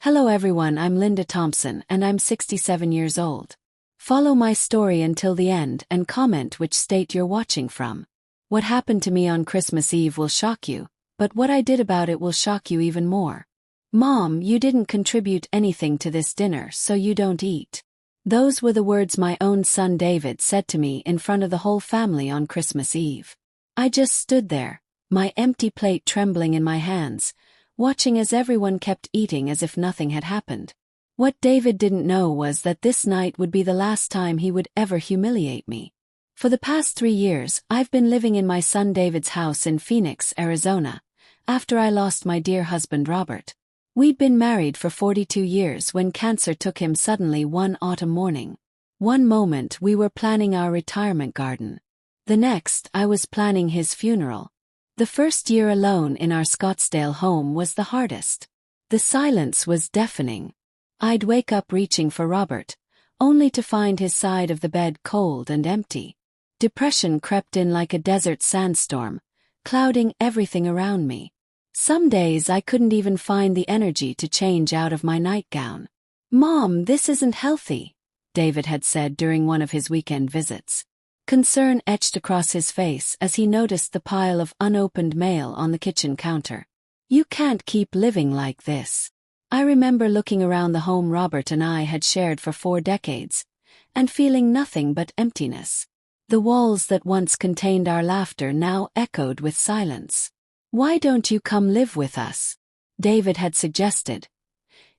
Hello everyone, I'm Linda Thompson and I'm 67 years old. Follow my story until the end and comment which state you're watching from. What happened to me on Christmas Eve will shock you, but what I did about it will shock you even more. Mom, you didn't contribute anything to this dinner, so you don't eat. Those were the words my own son David said to me in front of the whole family on Christmas Eve. I just stood there, my empty plate trembling in my hands, watching as everyone kept eating as if nothing had happened. What David didn't know was that this night would be the last time he would ever humiliate me. For the past 3 years, I've been living in my son David's house in Phoenix, Arizona, after I lost my dear husband Robert. We'd been married for 42 years when cancer took him suddenly one autumn morning. One moment we were planning our retirement garden. The next, I was planning his funeral. The first year alone in our Scottsdale home was the hardest. The silence was deafening. I'd wake up reaching for Robert, only to find his side of the bed cold and empty. Depression crept in like a desert sandstorm, clouding everything around me. Some days I couldn't even find the energy to change out of my nightgown. "Mom, this isn't healthy," David had said during one of his weekend visits. Concern etched across his face as he noticed the pile of unopened mail on the kitchen counter. "You can't keep living like this." I remember looking around the home Robert and I had shared for 4 decades, and feeling nothing but emptiness. The walls that once contained our laughter now echoed with silence. "Why don't you come live with us?" David had suggested,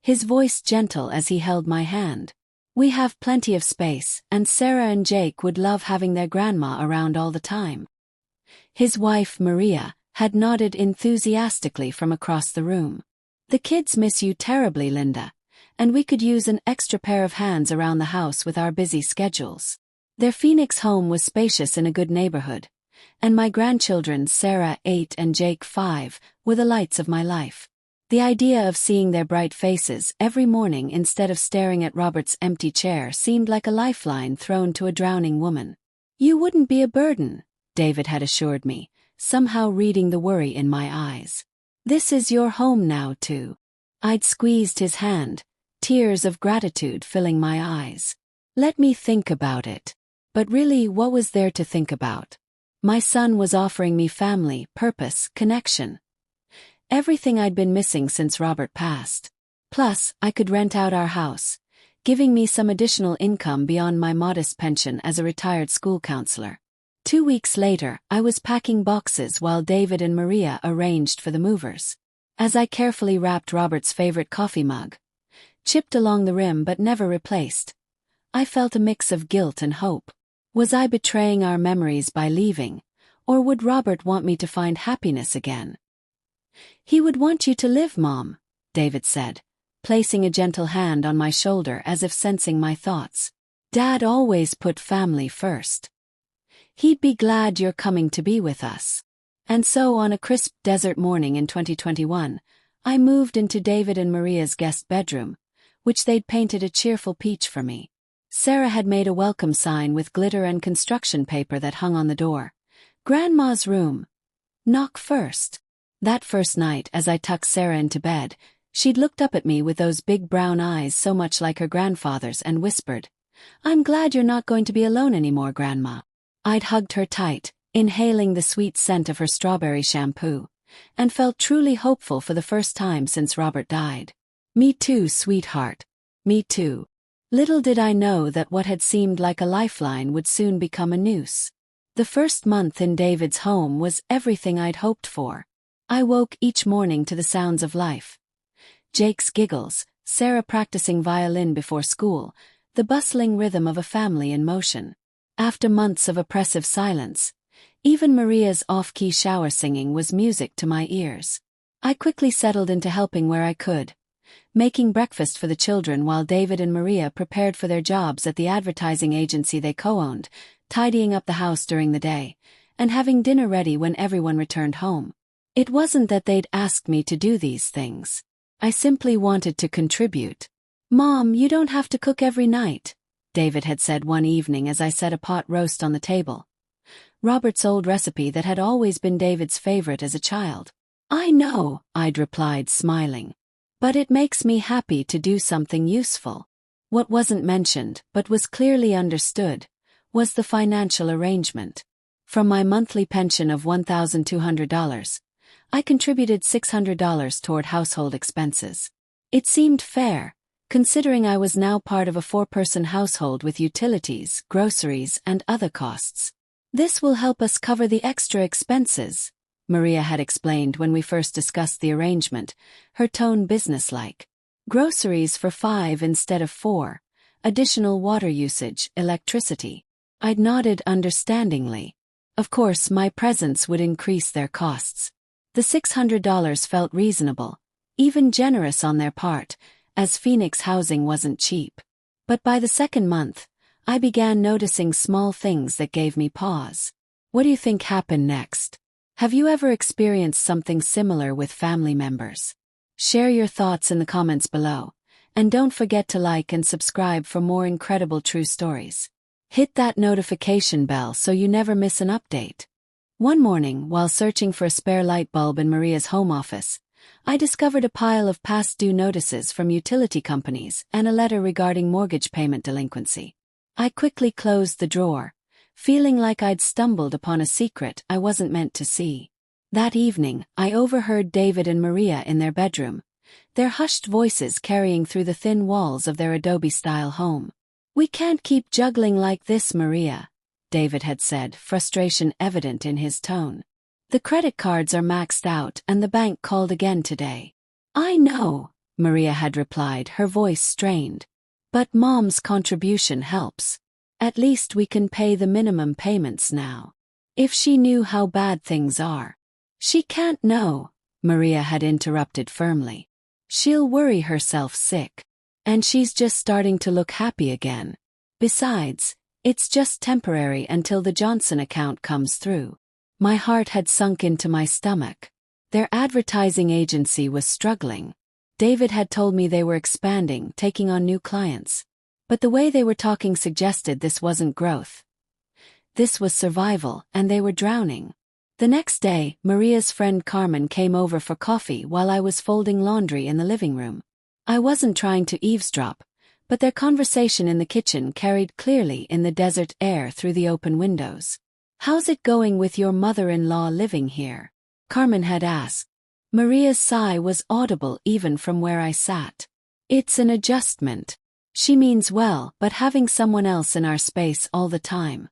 his voice gentle as he held my hand. "We have plenty of space, and Sarah and Jake would love having their grandma around all the time." His wife, Maria, had nodded enthusiastically from across the room. "The kids miss you terribly, Linda, and we could use an extra pair of hands around the house with our busy schedules." Their Phoenix home was spacious in a good neighborhood, and my grandchildren, Sarah 8 and Jake 5, were the lights of my life. The idea of seeing their bright faces every morning instead of staring at Robert's empty chair seemed like a lifeline thrown to a drowning woman. "You wouldn't be a burden," David had assured me, somehow reading the worry in my eyes. "This is your home now, too." I'd squeezed his hand, tears of gratitude filling my eyes. Let me think about it. But really, what was there to think about? My son was offering me family, purpose, connection. Everything I'd been missing since Robert passed. Plus, I could rent out our house, giving me some additional income beyond my modest pension as a retired school counselor. 2 weeks later, I was packing boxes while David and Maria arranged for the movers. As I carefully wrapped Robert's favorite coffee mug, chipped along the rim but never replaced, I felt a mix of guilt and hope. Was I betraying our memories by leaving, or would Robert want me to find happiness again? "He would want you to live, Mom," David said, placing a gentle hand on my shoulder as if sensing my thoughts. "Dad always put family first. He'd be glad you're coming to be with us." And so on a crisp desert morning in 2021, I moved into David and Maria's guest bedroom, which they'd painted a cheerful peach for me. Sarah had made a welcome sign with glitter and construction paper that hung on the door. "Grandma's room. Knock first." That first night, as I tucked Sarah into bed, she'd looked up at me with those big brown eyes so much like her grandfather's and whispered, "I'm glad you're not going to be alone anymore, Grandma." I'd hugged her tight, inhaling the sweet scent of her strawberry shampoo, and felt truly hopeful for the first time since Robert died. "Me too, sweetheart. Me too." Little did I know that what had seemed like a lifeline would soon become a noose. The first month in David's home was everything I'd hoped for. I woke each morning to the sounds of life. Jake's giggles, Sarah practicing violin before school, the bustling rhythm of a family in motion. After months of oppressive silence, even Maria's off-key shower singing was music to my ears. I quickly settled into helping where I could, making breakfast for the children while David and Maria prepared for their jobs at the advertising agency they co-owned, tidying up the house during the day, and having dinner ready when everyone returned home. It wasn't that they'd asked me to do these things. I simply wanted to contribute. "Mom, you don't have to cook every night," David had said one evening as I set a pot roast on the table. Robert's old recipe that had always been David's favorite as a child. "I know," I'd replied, smiling. But it makes me happy to do something useful. What wasn't mentioned, but was clearly understood, was the financial arrangement. From my monthly pension of $1,200, I contributed $600 toward household expenses. It seemed fair, considering I was now part of a 4-person household with utilities, groceries, and other costs. This will help us cover the extra expenses, Maria had explained when we first discussed the arrangement, her tone businesslike. Groceries for 5 instead of 4, additional water usage, electricity. I'd nodded understandingly. Of course, my presence would increase their costs. The $600 felt reasonable, even generous on their part, as Phoenix housing wasn't cheap. But by the second month, I began noticing small things that gave me pause. What do you think happened next? Have you ever experienced something similar with family members? Share your thoughts in the comments below, and don't forget to like and subscribe for more incredible true stories. Hit that notification bell so you never miss an update. One morning, while searching for a spare light bulb in Maria's home office, I discovered a pile of past due notices from utility companies and a letter regarding mortgage payment delinquency. I quickly closed the drawer, feeling like I'd stumbled upon a secret I wasn't meant to see. That evening, I overheard David and Maria in their bedroom, their hushed voices carrying through the thin walls of their Adobe-style home. "We can't keep juggling like this, Maria," David had said, frustration evident in his tone. "The credit cards are maxed out and the bank called again today." "I know," Maria had replied, her voice strained. "But Mom's contribution helps. At least we can pay the minimum payments now. If she knew how bad things are." "She can't know," Maria had interrupted firmly. "She'll worry herself sick. And she's just starting to look happy again. Besides, it's just temporary until the Johnson account comes through." My heart had sunk into my stomach. Their advertising agency was struggling. David had told me they were expanding, taking on new clients. But the way they were talking suggested this wasn't growth. This was survival, and they were drowning. The next day, Maria's friend Carmen came over for coffee while I was folding laundry in the living room. I wasn't trying to eavesdrop, but their conversation in the kitchen carried clearly in the desert air through the open windows. "How's it going with your mother-in-law living here?" Carmen had asked. Maria's sigh was audible even from where I sat. "It's an adjustment. She means well, but having someone else in our space all the time."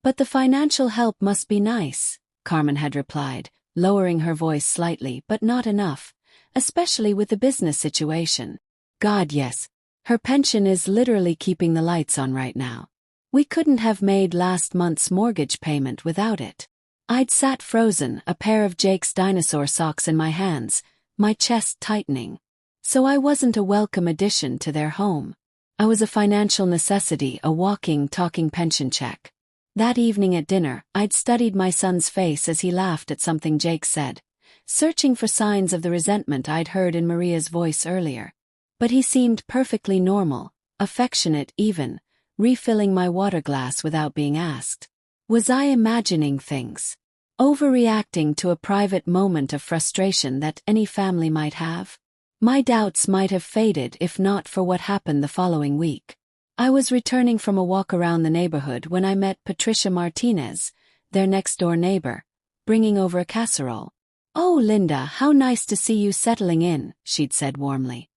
"But the financial help must be nice," Carmen had replied, lowering her voice slightly but not enough, especially with the business situation. "God, yes. Her pension is literally keeping the lights on right now. We couldn't have made last month's mortgage payment without it." I'd sat frozen, a pair of Jake's dinosaur socks in my hands, my chest tightening. So I wasn't a welcome addition to their home. I was a financial necessity, a walking, talking pension check. That evening at dinner, I'd studied my son's face as he laughed at something Jake said, searching for signs of the resentment I'd heard in Maria's voice earlier. But he seemed perfectly normal, affectionate even, refilling my water glass without being asked. Was I imagining things? Overreacting to a private moment of frustration that any family might have? My doubts might have faded if not for what happened the following week. I was returning from a walk around the neighborhood when I met Patricia Martinez, their next-door neighbor, bringing over a casserole. "Oh, Linda, how nice to see you settling in," she'd said warmly.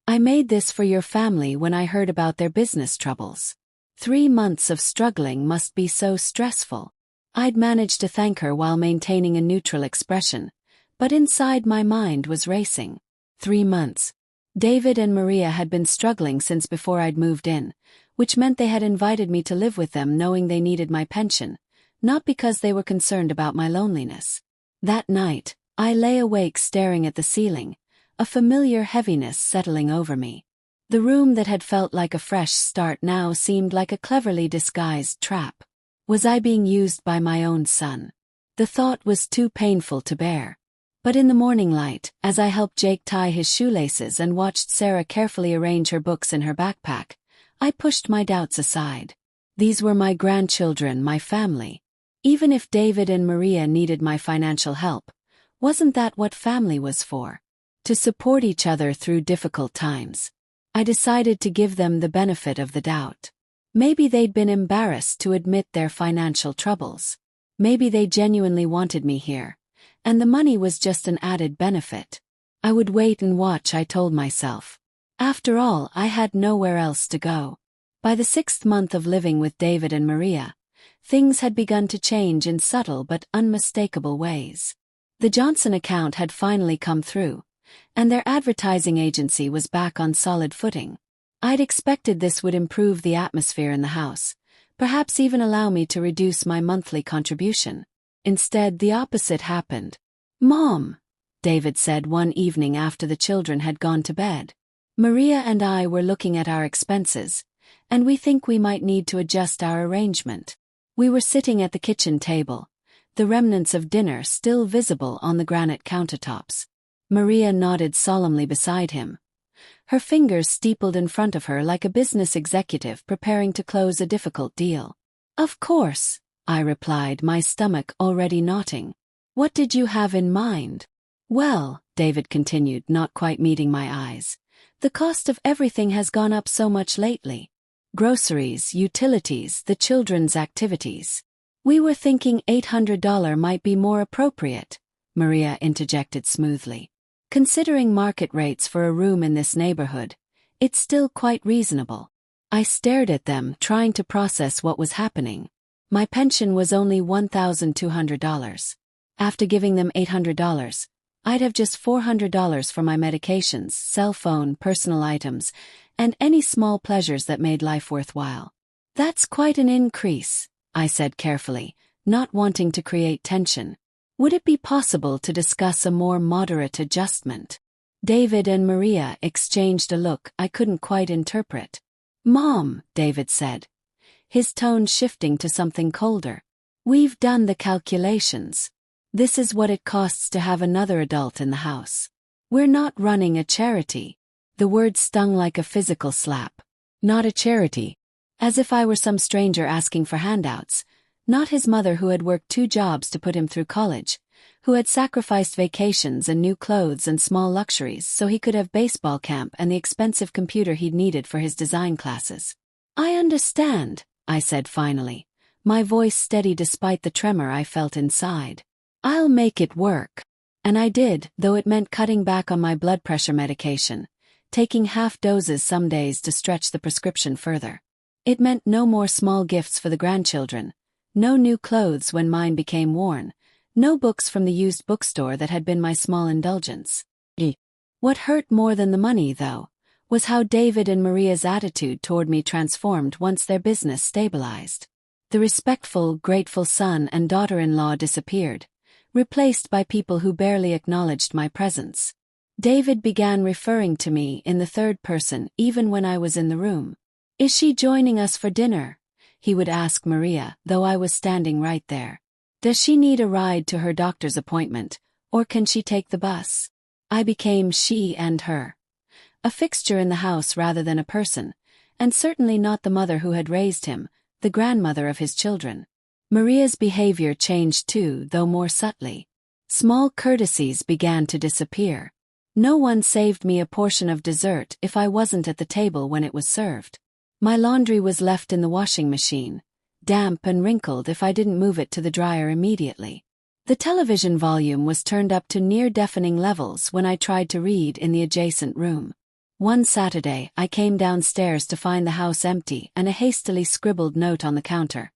"I made this for your family when I heard about their business troubles. 3 months of struggling must be so stressful." I'd managed to thank her while maintaining a neutral expression, but inside my mind was racing. 3 months. David and Maria had been struggling since before I'd moved in, which meant they had invited me to live with them knowing they needed my pension, not because they were concerned about my loneliness. That night, I lay awake staring at the ceiling, a familiar heaviness settling over me. The room that had felt like a fresh start now seemed like a cleverly disguised trap. Was I being used by my own son? The thought was too painful to bear. But in the morning light, as I helped Jake tie his shoelaces and watched Sarah carefully arrange her books in her backpack, I pushed my doubts aside. These were my grandchildren, my family. Even if David and Maria needed my financial help, wasn't that what family was for? to support each other through difficult times. I decided to give them the benefit of the doubt. Maybe they'd been embarrassed to admit their financial troubles. Maybe they genuinely wanted me here, and the money was just an added benefit. I would wait and watch, I told myself. After all, I had nowhere else to go. By the 6th month of living with David and Maria, things had begun to change in subtle but unmistakable ways. The Johnson account had finally come through, and their advertising agency was back on solid footing. I'd expected this would improve the atmosphere in the house, perhaps even allow me to reduce my monthly contribution. Instead, the opposite happened. "Mom," David said one evening after the children had gone to bed, "Maria and I were looking at our expenses, and we think we might need to adjust our arrangement." We were sitting at the kitchen table, the remnants of dinner still visible on the granite countertops. Maria nodded solemnly beside him, her fingers steepled in front of her like a business executive preparing to close a difficult deal. "Of course," I replied, my stomach already knotting. "What did you have in mind?" "Well," David continued, not quite meeting my eyes, "the cost of everything has gone up so much lately. Groceries, utilities, the children's activities. We were thinking $800 might be more appropriate," Maria interjected smoothly. "Considering market rates for a room in this neighborhood, it's still quite reasonable." I stared at them, trying to process what was happening. My pension was only $1,200. After giving them $800, I'd have just $400 for my medications, cell phone, personal items, and any small pleasures that made life worthwhile. "That's quite an increase," I said carefully, not wanting to create tension. "Would it be possible to discuss a more moderate adjustment?" David and Maria exchanged a look I couldn't quite interpret. "Mom," David said, his tone shifting to something colder, "we've done the calculations. This is what it costs to have another adult in the house. We're not running a charity." The word stung like a physical slap. Not a charity. As if I were some stranger asking for handouts. Not his mother, who had worked 2 jobs to put him through college, who had sacrificed vacations and new clothes and small luxuries so he could have baseball camp and the expensive computer he'd needed for his design classes. "I understand," I said finally, my voice steady despite the tremor I felt inside. "I'll make it work." And I did, though it meant cutting back on my blood pressure medication, taking half doses some days to stretch the prescription further. It meant no more small gifts for the grandchildren, no new clothes when mine became worn, no books from the used bookstore that had been my small indulgence. What hurt more than the money, though, was how David and Maria's attitude toward me transformed once their business stabilized. The respectful, grateful son and daughter-in-law disappeared, replaced by people who barely acknowledged my presence. David began referring to me in the third person even when I was in the room. "Is she joining us for dinner?" he would ask Maria, though I was standing right there. "Does she need a ride to her doctor's appointment, or can she take the bus?" I became she and her. A fixture in the house rather than a person, and certainly not the mother who had raised him, the grandmother of his children. Maria's behavior changed too, though more subtly. Small courtesies began to disappear. No one saved me a portion of dessert if I wasn't at the table when it was served. My laundry was left in the washing machine, damp and wrinkled if I didn't move it to the dryer immediately. The television volume was turned up to near-deafening levels when I tried to read in the adjacent room. One Saturday, I came downstairs to find the house empty and a hastily scribbled note on the counter.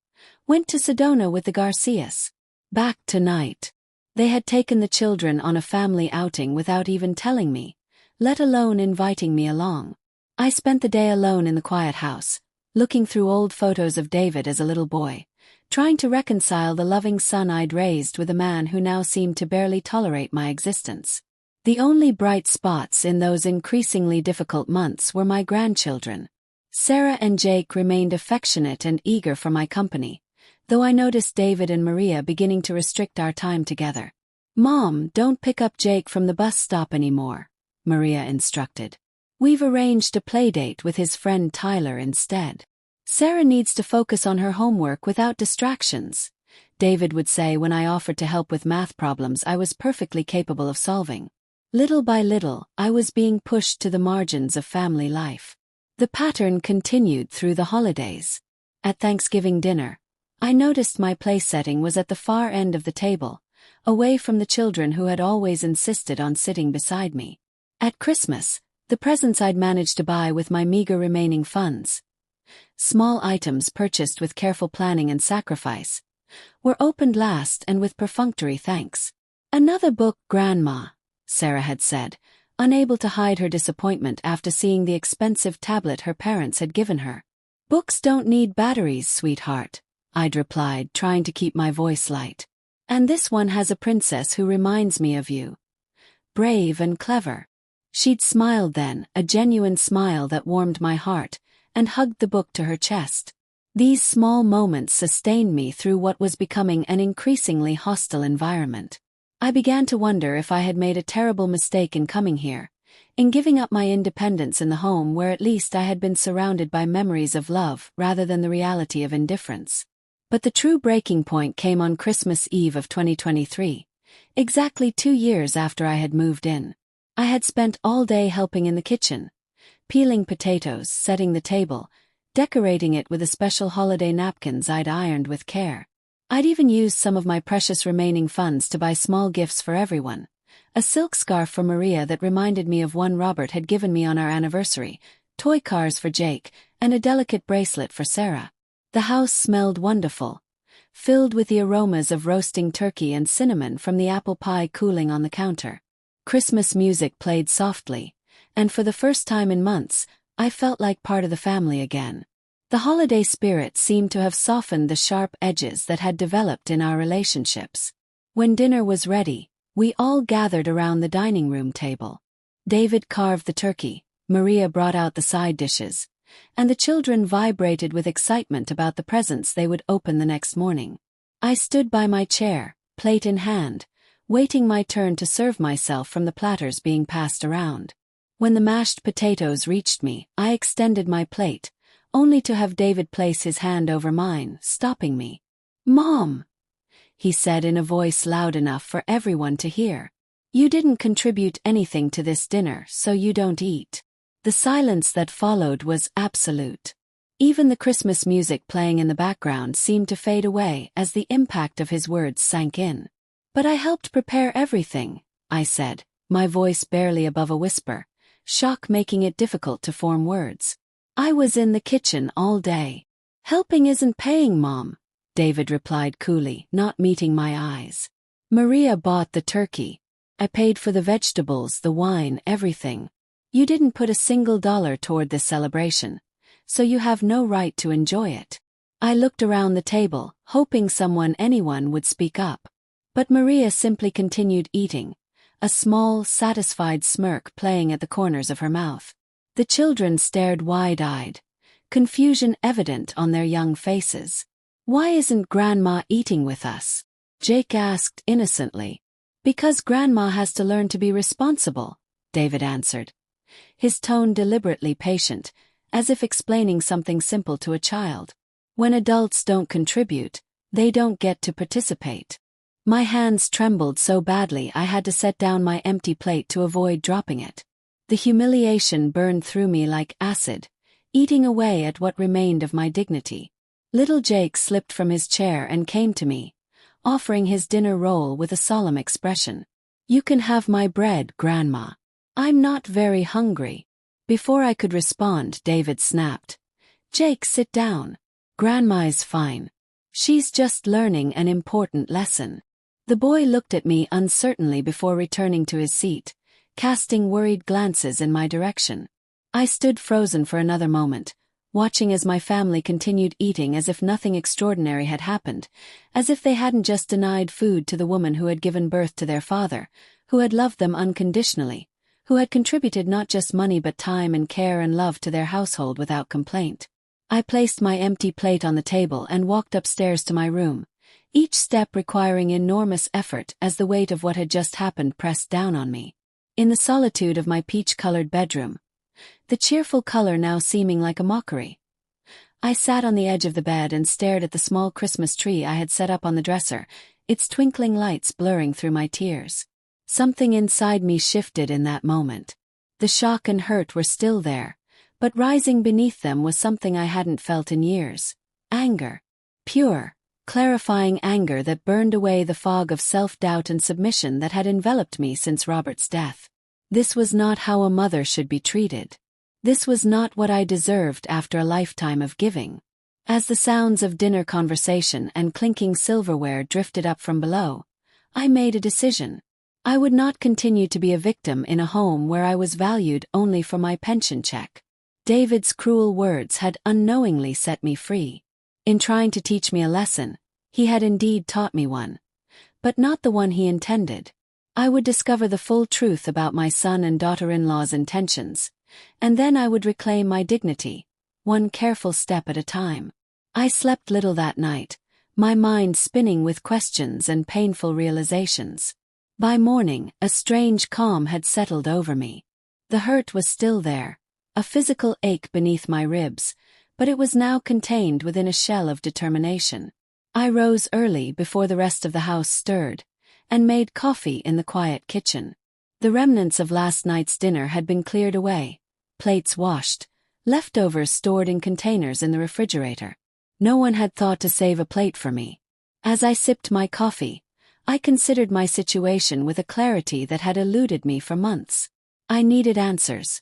"Went to Sedona with the Garcias. Back tonight." They had taken the children on a family outing without even telling me, let alone inviting me along. I spent the day alone in the quiet house, looking through old photos of David as a little boy, trying to reconcile the loving son I'd raised with a man who now seemed to barely tolerate my existence. The only bright spots in those increasingly difficult months were my grandchildren. Sarah and Jake remained affectionate and eager for my company, though I noticed David and Maria beginning to restrict our time together. "Mom, don't pick up Jake from the bus stop anymore," Maria instructed. "We've arranged a playdate with his friend Tyler instead. Sarah needs to focus on her homework without distractions," David would say when I offered to help with math problems I was perfectly capable of solving. Little by little, I was being pushed to the margins of family life. The pattern continued through the holidays. At Thanksgiving dinner, I noticed my place setting was at the far end of the table, away from the children who had always insisted on sitting beside me. At Christmas, the presents I'd managed to buy with my meager remaining funds, small items purchased with careful planning and sacrifice, were opened last and with perfunctory thanks. "Another book, Grandma," Sarah had said, unable to hide her disappointment after seeing the expensive tablet her parents had given her. "Books don't need batteries, sweetheart," I'd replied, trying to keep my voice light. "And this one has a princess who reminds me of you. Brave and clever." She'd smiled then, a genuine smile that warmed my heart, and hugged the book to her chest. These small moments sustained me through what was becoming an increasingly hostile environment. I began to wonder if I had made a terrible mistake in coming here, in giving up my independence in the home where at least I had been surrounded by memories of love rather than the reality of indifference. But the true breaking point came on Christmas Eve of 2023, exactly 2 years after I had moved in. I had spent all day helping in the kitchen, peeling potatoes, setting the table, decorating it with the special holiday napkins I'd ironed with care. I'd even used some of my precious remaining funds to buy small gifts for everyone. A silk scarf for Maria that reminded me of one Robert had given me on our anniversary, toy cars for Jake, and a delicate bracelet for Sarah. The house smelled wonderful, filled with the aromas of roasting turkey and cinnamon from the apple pie cooling on the counter. Christmas music played softly, and for the first time in months, I felt like part of the family again. The holiday spirit seemed to have softened the sharp edges that had developed in our relationships. When dinner was ready, we all gathered around the dining room table. David carved the turkey, Maria brought out the side dishes, and the children vibrated with excitement about the presents they would open the next morning. I stood by my chair, plate in hand, waiting my turn to serve myself from the platters being passed around. When the mashed potatoes reached me, I extended my plate, only to have David place his hand over mine, stopping me. "Mom," he said in a voice loud enough for everyone to hear, "you didn't contribute anything to this dinner, so you don't eat." The silence that followed was absolute. Even the Christmas music playing in the background seemed to fade away as the impact of his words sank in. "But I helped prepare everything," I said, my voice barely above a whisper, shock making it difficult to form words. "I was in the kitchen all day." "Helping isn't paying, Mom," David replied coolly, not meeting my eyes. "Maria bought the turkey. I paid for the vegetables, the wine, everything. You didn't put a single dollar toward this celebration, so you have no right to enjoy it." I looked around the table, hoping anyone would speak up. But Maria simply continued eating, a small, satisfied smirk playing at the corners of her mouth. The children stared wide-eyed, confusion evident on their young faces. "Why isn't Grandma eating with us?" Jake asked innocently. "Because Grandma has to learn to be responsible," David answered, his tone deliberately patient, as if explaining something simple to a child. "When adults don't contribute, they don't get to participate." My hands trembled so badly I had to set down my empty plate to avoid dropping it. The humiliation burned through me like acid, eating away at what remained of my dignity. Little Jake slipped from his chair and came to me, offering his dinner roll with a solemn expression. "You can have my bread, Grandma. I'm not very hungry." Before I could respond, David snapped, "Jake, sit down. Grandma's fine. She's just learning an important lesson." The boy looked at me uncertainly before returning to his seat, casting worried glances in my direction. I stood frozen for another moment, watching as my family continued eating as if nothing extraordinary had happened, as if they hadn't just denied food to the woman who had given birth to their father, who had loved them unconditionally, who had contributed not just money but time and care and love to their household without complaint. I placed my empty plate on the table and walked upstairs to my room, each step requiring enormous effort as the weight of what had just happened pressed down on me. In the solitude of my peach-colored bedroom, the cheerful color now seeming like a mockery, I sat on the edge of the bed and stared at the small Christmas tree I had set up on the dresser, its twinkling lights blurring through my tears. Something inside me shifted in that moment. The shock and hurt were still there, but rising beneath them was something I hadn't felt in years. Anger. Pure, clarifying anger that burned away the fog of self-doubt and submission that had enveloped me since Robert's death. This was not how a mother should be treated. This was not what I deserved after a lifetime of giving. As the sounds of dinner conversation and clinking silverware drifted up from below, I made a decision. I would not continue to be a victim in a home where I was valued only for my pension check. David's cruel words had unknowingly set me free. In trying to teach me a lesson, he had indeed taught me one. But not the one he intended. I would discover the full truth about my son and daughter-in-law's intentions, and then I would reclaim my dignity, one careful step at a time. I slept little that night, my mind spinning with questions and painful realizations. By morning, a strange calm had settled over me. The hurt was still there, a physical ache beneath my ribs, but it was now contained within a shell of determination. I rose early before the rest of the house stirred, and made coffee in the quiet kitchen. The remnants of last night's dinner had been cleared away, plates washed, leftovers stored in containers in the refrigerator. No one had thought to save a plate for me. As I sipped my coffee, I considered my situation with a clarity that had eluded me for months. I needed answers.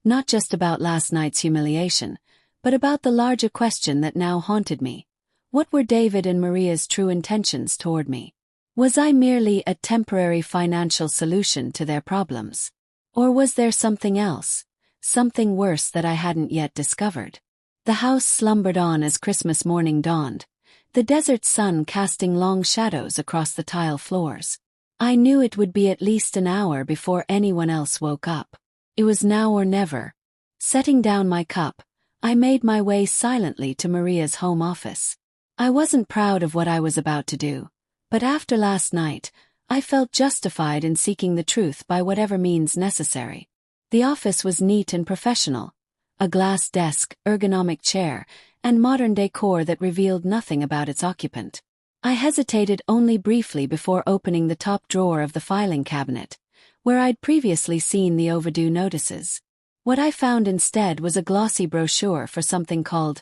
Not just about last night's humiliation, but about the larger question that now haunted me. What were David and Maria's true intentions toward me? Was I merely a temporary financial solution to their problems? Or was there something else, something worse that I hadn't yet discovered? The house slumbered on as Christmas morning dawned, the desert sun casting long shadows across the tile floors. I knew it would be at least an hour before anyone else woke up. It was now or never. Setting down my cup, I made my way silently to Maria's home office. I wasn't proud of what I was about to do, but after last night, I felt justified in seeking the truth by whatever means necessary. The office was neat and professional. A glass desk, ergonomic chair, and modern decor that revealed nothing about its occupant. I hesitated only briefly before opening the top drawer of the filing cabinet, where I'd previously seen the overdue notices. What I found instead was a glossy brochure for something called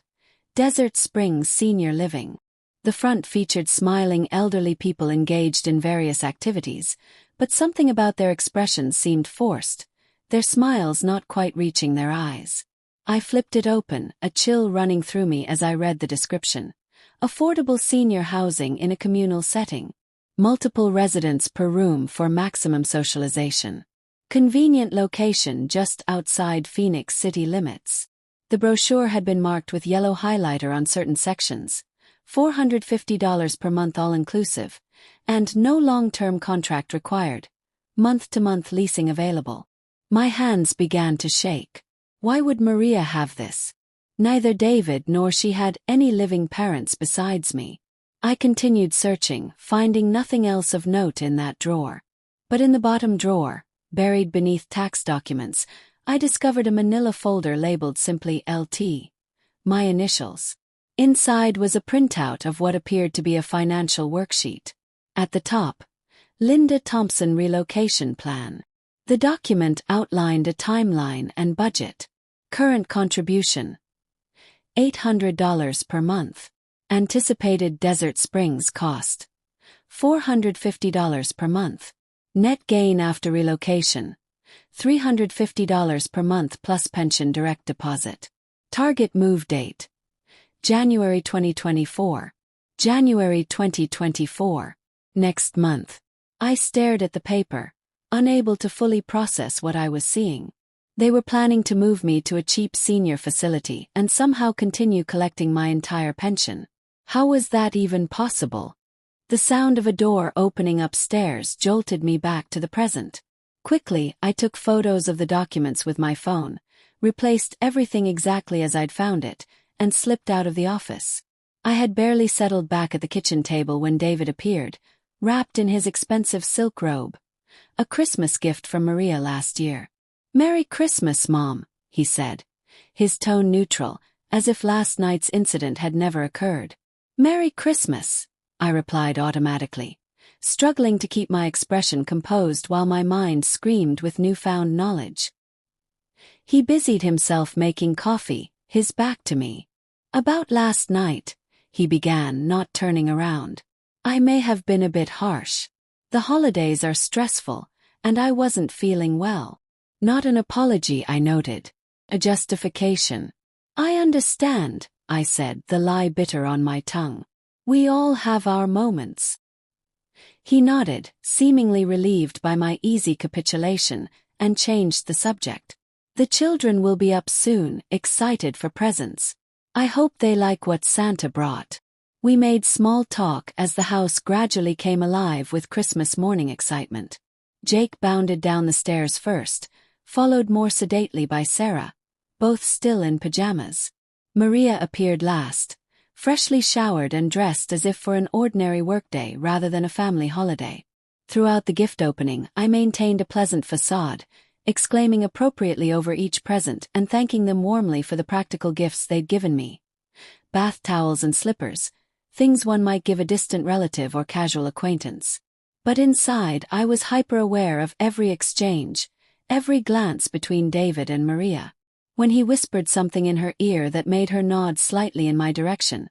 Desert Springs Senior Living. The front featured smiling elderly people engaged in various activities, but something about their expressions seemed forced, their smiles not quite reaching their eyes. I flipped it open, a chill running through me as I read the description. Affordable senior housing in a communal setting. Multiple residents per room for maximum socialization. Convenient location just outside Phoenix city limits. The brochure had been marked with yellow highlighter on certain sections. $450 per month all-inclusive, and no long-term contract required. Month-to-month leasing available. My hands began to shake. Why would Maria have this? Neither David nor she had any living parents besides me. I continued searching, finding nothing else of note in that drawer. But in the bottom drawer, buried beneath tax documents, I discovered a manila folder labeled simply LT. My initials. Inside was a printout of what appeared to be a financial worksheet. At the top, Linda Thompson Relocation Plan. The document outlined a timeline and budget. Current contribution, $800 per month. Anticipated Desert Springs cost, $450 per month. Net gain after relocation, $350 per month plus pension direct deposit. Target move date, January 2024. January 2024. Next month. I stared at the paper, unable to fully process what I was seeing. They were planning to move me to a cheap senior facility and somehow continue collecting my entire pension. How was that even possible? The sound of a door opening upstairs jolted me back to the present. Quickly, I took photos of the documents with my phone, replaced everything exactly as I'd found it, and slipped out of the office. I had barely settled back at the kitchen table when David appeared, wrapped in his expensive silk robe. A Christmas gift from Maria last year. "Merry Christmas, Mom," he said, his tone neutral, as if last night's incident had never occurred. "Merry Christmas," I replied automatically, struggling to keep my expression composed while my mind screamed with newfound knowledge. He busied himself making coffee, his back to me. "About last night," he began, not turning around. "I may have been a bit harsh. The holidays are stressful, and I wasn't feeling well." Not an apology, I noted. A justification. "I understand," I said, the lie bitter on my tongue. "We all have our moments." He nodded, seemingly relieved by my easy capitulation, and changed the subject. "The children will be up soon, excited for presents. I hope they like what Santa brought." We made small talk as the house gradually came alive with Christmas morning excitement. Jake bounded down the stairs first, followed more sedately by Sarah, both still in pajamas. Maria appeared last, freshly showered and dressed as if for an ordinary workday rather than a family holiday. Throughout the gift opening, I maintained a pleasant facade, exclaiming appropriately over each present and thanking them warmly for the practical gifts they'd given me. Bath towels and slippers, things one might give a distant relative or casual acquaintance. But inside, I was hyper-aware of every exchange, every glance between David and Maria. When he whispered something in her ear that made her nod slightly in my direction,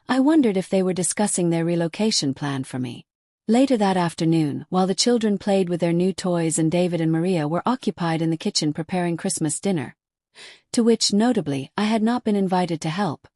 I wondered if they were discussing their relocation plan for me. Later that afternoon, while the children played with their new toys and David and Maria were occupied in the kitchen preparing Christmas dinner, to which, notably, I had not been invited to help,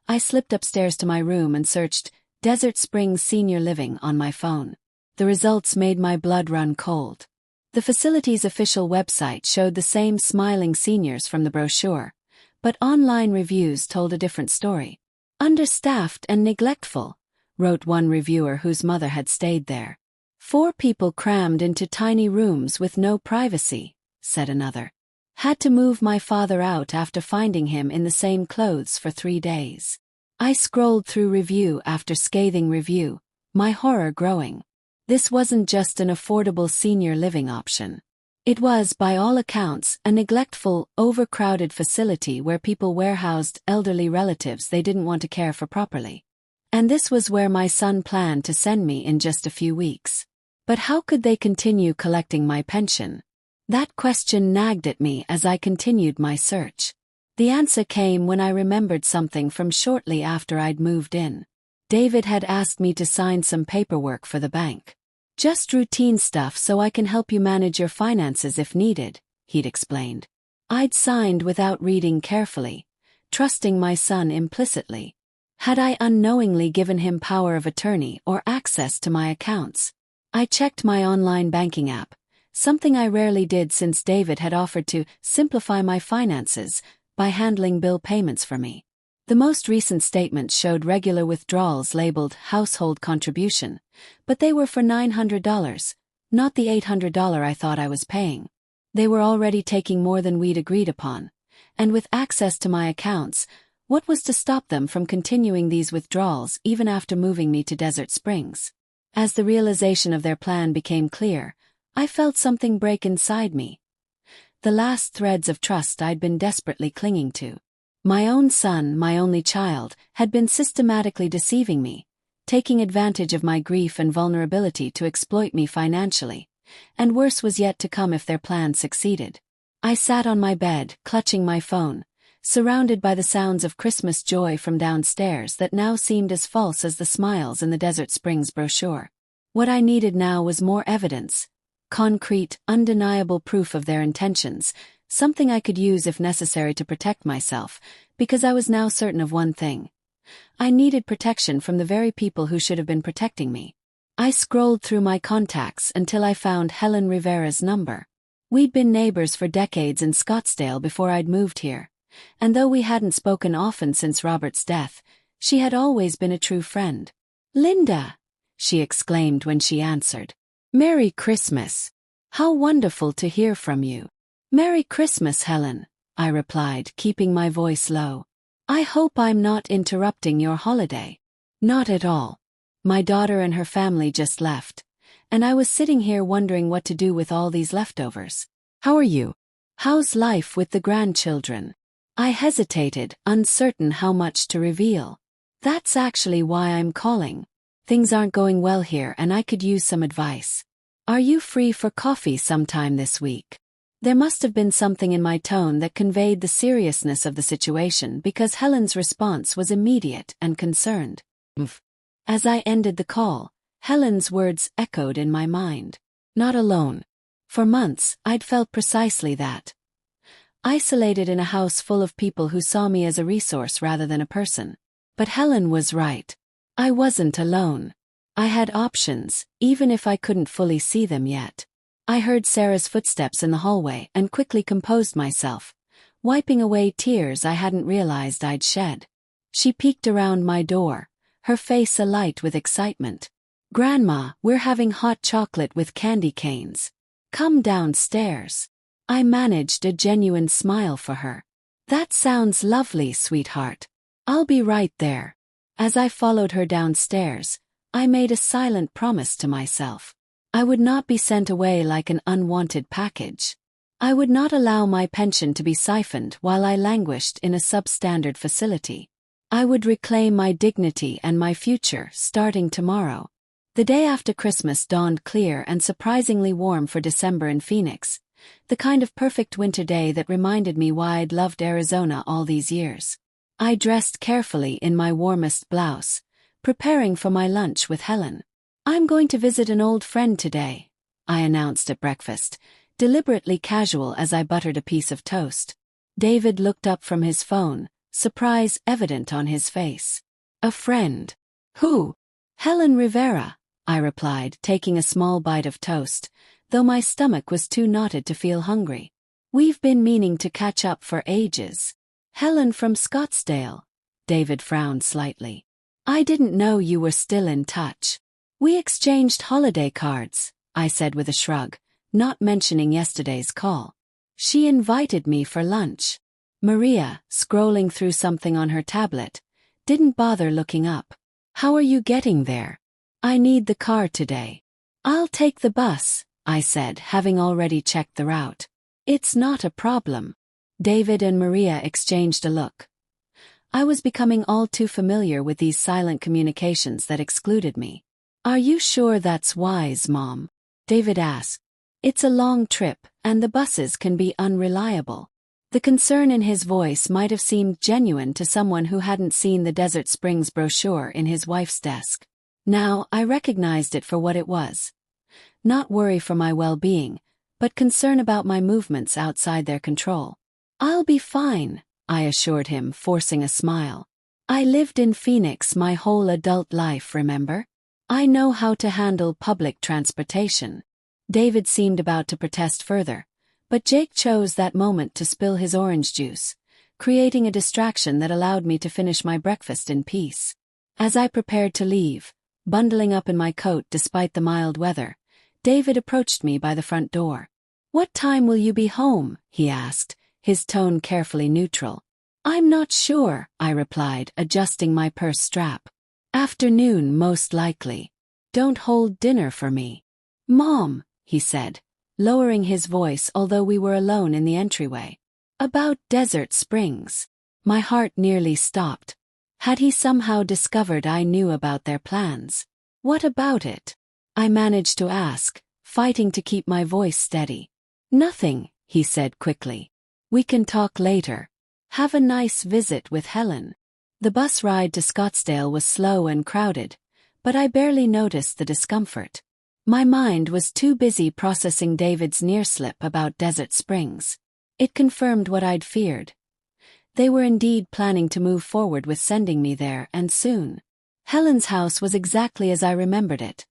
I slipped upstairs to my room and searched Desert Springs Senior Living on my phone. The results made my blood run cold. The facility's official website showed the same smiling seniors from the brochure, but online reviews told a different story. "Understaffed and neglectful," wrote one reviewer whose mother had stayed there. "4 people crammed into tiny rooms with no privacy," said another. "Had to move my father out after finding him in the same clothes for 3 days." I scrolled through review after scathing review, my horror growing. This wasn't just an affordable senior living option. It was, by all accounts, a neglectful, overcrowded facility where people warehoused elderly relatives they didn't want to care for properly. And this was where my son planned to send me in just a few weeks. But how could they continue collecting my pension? That question nagged at me as I continued my search. The answer came when I remembered something from shortly after I'd moved in. David had asked me to sign some paperwork for the bank. "Just routine stuff so I can help you manage your finances if needed," he'd explained. I'd signed without reading carefully, trusting my son implicitly. Had I unknowingly given him power of attorney or access to my accounts? I checked my online banking app, something I rarely did since David had offered to simplify my finances by handling bill payments for me. The most recent statements showed regular withdrawals labeled household contribution, but they were for $900, not the $800 I thought I was paying. They were already taking more than we'd agreed upon, and with access to my accounts, what was to stop them from continuing these withdrawals even after moving me to Desert Springs? As the realization of their plan became clear, I felt something break inside me. The last threads of trust I'd been desperately clinging to. My own son, my only child, had been systematically deceiving me, taking advantage of my grief and vulnerability to exploit me financially, and worse was yet to come if their plan succeeded. I sat on my bed, clutching my phone, surrounded by the sounds of Christmas joy from downstairs that now seemed as false as the smiles in the Desert Springs brochure. What I needed now was more evidence, concrete, undeniable proof of their intentions, something I could use if necessary to protect myself, because I was now certain of one thing. I needed protection from the very people who should have been protecting me. I scrolled through my contacts until I found Helen Rivera's number. We'd been neighbors for decades in Scottsdale before I'd moved here, and though we hadn't spoken often since Robert's death, she had always been a true friend. "Linda," she exclaimed when she answered. "Merry Christmas. How wonderful to hear from you." "Merry Christmas, Helen," I replied, keeping my voice low. "I hope I'm not interrupting your holiday." "Not at all. My daughter and her family just left, and I was sitting here wondering what to do with all these leftovers. How are you? How's life with the grandchildren?" I hesitated, uncertain how much to reveal. "That's actually why I'm calling. Things aren't going well here and I could use some advice. Are you free for coffee sometime this week? There must have been something in my tone that conveyed the seriousness of the situation because Helen's response was immediate and concerned. As I ended the call, Helen's words echoed in my mind. Not alone. For months, I'd felt precisely that. Isolated in a house full of people who saw me as a resource rather than a person. But Helen was right. I wasn't alone. I had options, even if I couldn't fully see them yet. I heard Sarah's footsteps in the hallway and quickly composed myself, wiping away tears I hadn't realized I'd shed. She peeked around my door, her face alight with excitement. "Grandma, we're having hot chocolate with candy canes. Come downstairs." I managed a genuine smile for her. "That sounds lovely, sweetheart. I'll be right there." As I followed her downstairs, I made a silent promise to myself. I would not be sent away like an unwanted package. I would not allow my pension to be siphoned while I languished in a substandard facility. I would reclaim my dignity and my future starting tomorrow. The day after Christmas dawned clear and surprisingly warm for December in Phoenix, the kind of perfect winter day that reminded me why I'd loved Arizona all these years. I dressed carefully in my warmest blouse, preparing for my lunch with Helen. "I'm going to visit an old friend today," I announced at breakfast, deliberately casual as I buttered a piece of toast. David looked up from his phone, surprise evident on his face. "A friend? Who?" "Helen Rivera," I replied, taking a small bite of toast, though my stomach was too knotted to feel hungry. "We've been meaning to catch up for ages." "Helen from Scottsdale." David frowned slightly. "I didn't know you were still in touch." "We exchanged holiday cards," I said with a shrug, not mentioning yesterday's call. "She invited me for lunch." Maria, scrolling through something on her tablet, didn't bother looking up. "How are you getting there?" "I need the car today." "I'll take the bus," I said, having already checked the route. "It's not a problem." David and Maria exchanged a look. I was becoming all too familiar with these silent communications that excluded me. "Are you sure that's wise, Mom?" David asked. "It's a long trip, and the buses can be unreliable." The concern in his voice might have seemed genuine to someone who hadn't seen the Desert Springs brochure in his wife's desk. Now, I recognized it for what it was. Not worry for my well-being, but concern about my movements outside their control. "I'll be fine," I assured him, forcing a smile. "I lived in Phoenix my whole adult life, remember? I know how to handle public transportation." David seemed about to protest further, but Jake chose that moment to spill his orange juice, creating a distraction that allowed me to finish my breakfast in peace. As I prepared to leave, bundling up in my coat despite the mild weather, David approached me by the front door. "What time will you be home?" he asked, his tone carefully neutral. "I'm not sure," I replied, adjusting my purse strap. "Afternoon, most likely. Don't hold dinner for me." "Mom," he said, lowering his voice although we were alone in the entryway. "About Desert Springs." My heart nearly stopped. Had he somehow discovered I knew about their plans? "What about it?" I managed to ask, fighting to keep my voice steady. "Nothing," he said quickly. "We can talk later. Have a nice visit with Helen." The bus ride to Scottsdale was slow and crowded, but I barely noticed the discomfort. My mind was too busy processing David's near-slip about Desert Springs. It confirmed what I'd feared. They were indeed planning to move forward with sending me there, and soon. Helen's house was exactly as I remembered it.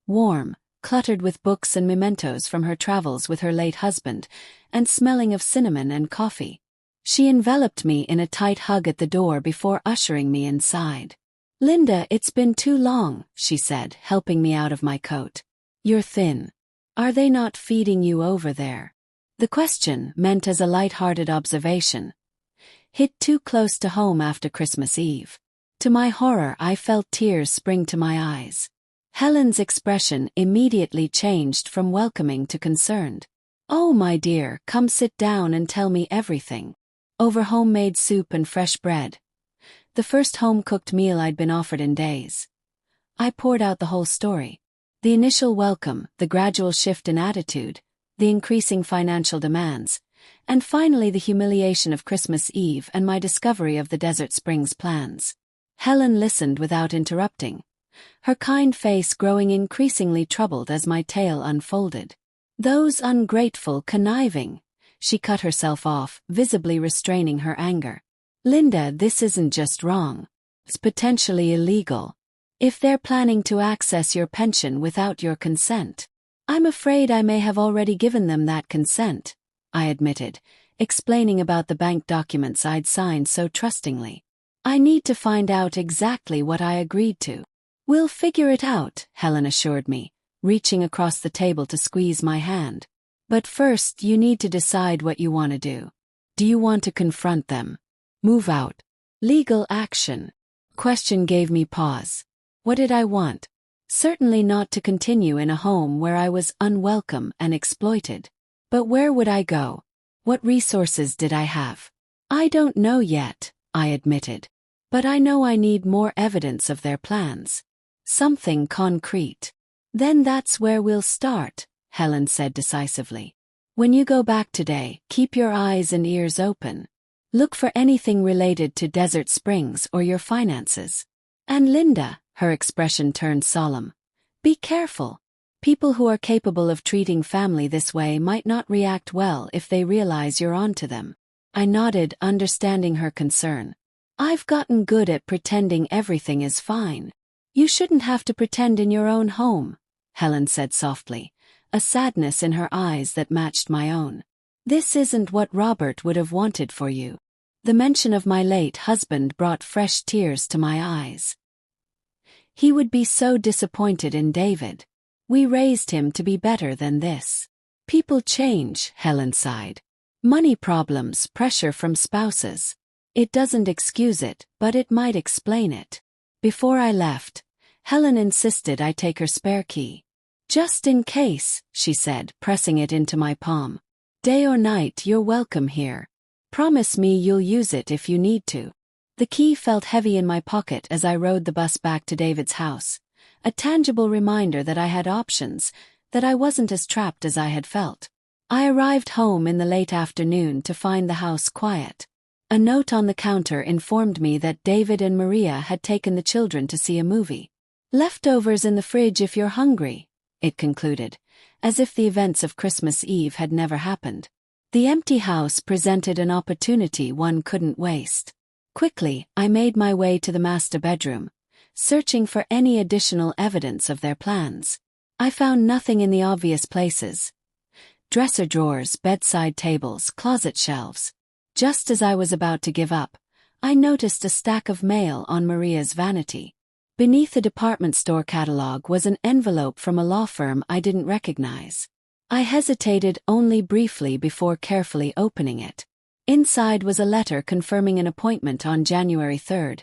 Warm, cluttered with books and mementos from her travels with her late husband, and smelling of cinnamon and coffee. She enveloped me in a tight hug at the door before ushering me inside. "Linda, it's been too long," she said, helping me out of my coat. "You're thin. Are they not feeding you over there?" The question, meant as a light-hearted observation, hit too close to home after Christmas Eve. To my horror, I felt tears spring to my eyes. Helen's expression immediately changed from welcoming to concerned. "Oh, my dear, come sit down and tell me everything." Over homemade soup and fresh bread. The first home-cooked meal I'd been offered in days. I poured out the whole story. The initial welcome, the gradual shift in attitude, the increasing financial demands, and finally the humiliation of Christmas Eve and my discovery of the Desert Springs plans. Helen listened without interrupting, her kind face growing increasingly troubled as my tale unfolded. Those ungrateful, conniving. She cut herself off, visibly restraining her anger. Linda, this isn't just wrong. It's potentially illegal. If they're planning to access your pension without your consent. I'm afraid I may have already given them that consent, I admitted, explaining about the bank documents I'd signed so trustingly. I need to find out exactly what I agreed to. We'll figure it out, Helen assured me, reaching across the table to squeeze my hand. But first you need to decide what you want to do. Do you want to confront them? Move out? Legal action? Question gave me pause. What did I want? Certainly not to continue in a home where I was unwelcome and exploited. But where would I go? What resources did I have? I don't know yet, I admitted. But I know I need more evidence of their plans. Something concrete. Then that's where we'll start, Helen said decisively. When you go back today, keep your eyes and ears open. Look for anything related to Desert Springs or your finances. And Linda, her expression turned solemn. Be careful. People who are capable of treating family this way might not react well if they realize you're onto them. I nodded, understanding her concern. I've gotten good at pretending everything is fine. You shouldn't have to pretend in your own home, Helen said softly, a sadness in her eyes that matched my own. This isn't what Robert would have wanted for you. The mention of my late husband brought fresh tears to my eyes. He would be so disappointed in David. We raised him to be better than this. People change, Helen sighed. Money problems, pressure from spouses. It doesn't excuse it, but it might explain it. Before I left, Helen insisted I take her spare key. Just in case, she said, pressing it into my palm. Day or night, you're welcome here. Promise me you'll use it if you need to. The key felt heavy in my pocket as I rode the bus back to David's house, a tangible reminder that I had options, that I wasn't as trapped as I had felt. I arrived home in the late afternoon to find the house quiet. A note on the counter informed me that David and Maria had taken the children to see a movie. Leftovers in the fridge if you're hungry, it concluded, as if the events of Christmas Eve had never happened. The empty house presented an opportunity one couldn't waste. Quickly, I made my way to the master bedroom, searching for any additional evidence of their plans. I found nothing in the obvious places. Dresser drawers, bedside tables, closet shelves. Just as I was about to give up, I noticed a stack of mail on Maria's vanity. Beneath the department store catalog was an envelope from a law firm I didn't recognize. I hesitated only briefly before carefully opening it. Inside was a letter confirming an appointment on January 3rd,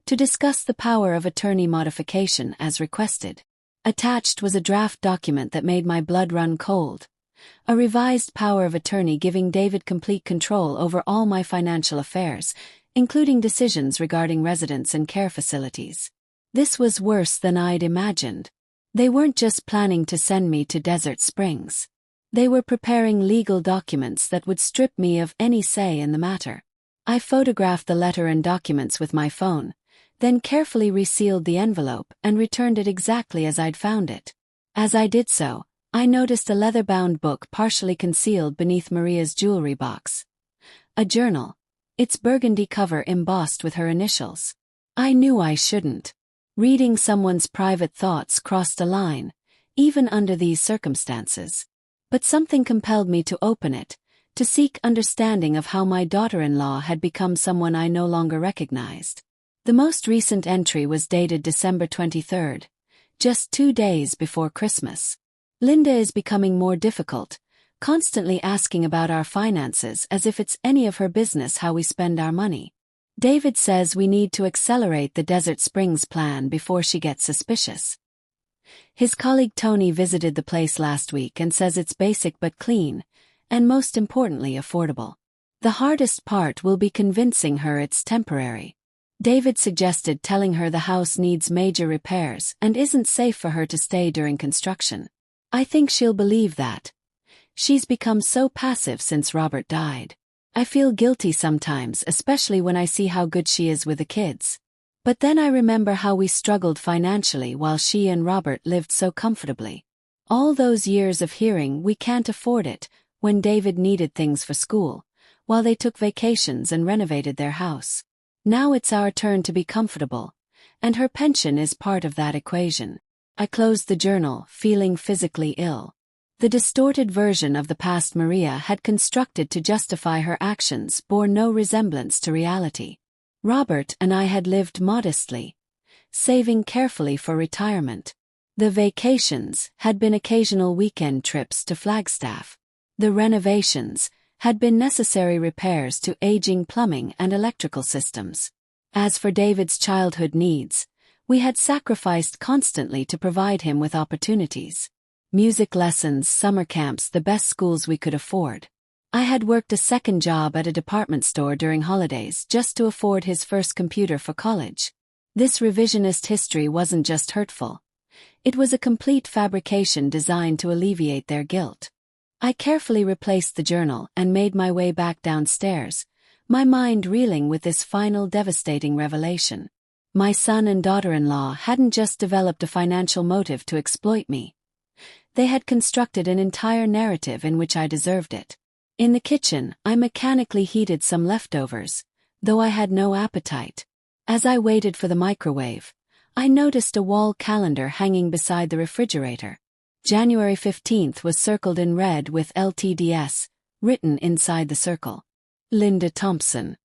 to discuss the power of attorney modification as requested. Attached was a draft document that made my blood run cold. A revised power of attorney giving David complete control over all my financial affairs, including decisions regarding residence and care facilities. This was worse than I'd imagined. They weren't just planning to send me to Desert Springs. They were preparing legal documents that would strip me of any say in the matter. I photographed the letter and documents with my phone, then carefully resealed the envelope and returned it exactly as I'd found it. As I did so, I noticed a leather-bound book partially concealed beneath Maria's jewelry box. A journal, its burgundy cover embossed with her initials. I knew I shouldn't. Reading someone's private thoughts crossed a line, even under these circumstances. But something compelled me to open it, to seek understanding of how my daughter-in-law had become someone I no longer recognized. The most recent entry was dated December 23rd, just 2 days before Christmas. Linda is becoming more difficult, constantly asking about our finances as if it's any of her business how we spend our money. David says we need to accelerate the Desert Springs plan before she gets suspicious. His colleague Tony visited the place last week and says it's basic but clean, and most importantly affordable. The hardest part will be convincing her it's temporary. David suggested telling her the house needs major repairs and isn't safe for her to stay during construction. I think she'll believe that. She's become so passive since Robert died. I feel guilty sometimes, especially when I see how good she is with the kids. But then I remember how we struggled financially while she and Robert lived so comfortably. All those years of hearing we can't afford it, when David needed things for school, while they took vacations and renovated their house. Now it's our turn to be comfortable, and her pension is part of that equation. I closed the journal, feeling physically ill. The distorted version of the past Maria had constructed to justify her actions bore no resemblance to reality. Robert and I had lived modestly, saving carefully for retirement. The vacations had been occasional weekend trips to Flagstaff. The renovations had been necessary repairs to aging plumbing and electrical systems. As for David's childhood needs, we had sacrificed constantly to provide him with opportunities. Music lessons, summer camps, the best schools we could afford. I had worked a second job at a department store during holidays just to afford his first computer for college. This revisionist history wasn't just hurtful. It was a complete fabrication designed to alleviate their guilt. I carefully replaced the journal and made my way back downstairs, my mind reeling with this final devastating revelation. My son and daughter-in-law hadn't just developed a financial motive to exploit me. They had constructed an entire narrative in which I deserved it. In the kitchen, I mechanically heated some leftovers, though I had no appetite. As I waited for the microwave, I noticed a wall calendar hanging beside the refrigerator. January 15th was circled in red with LTDS, written inside the circle. Linda Thompson.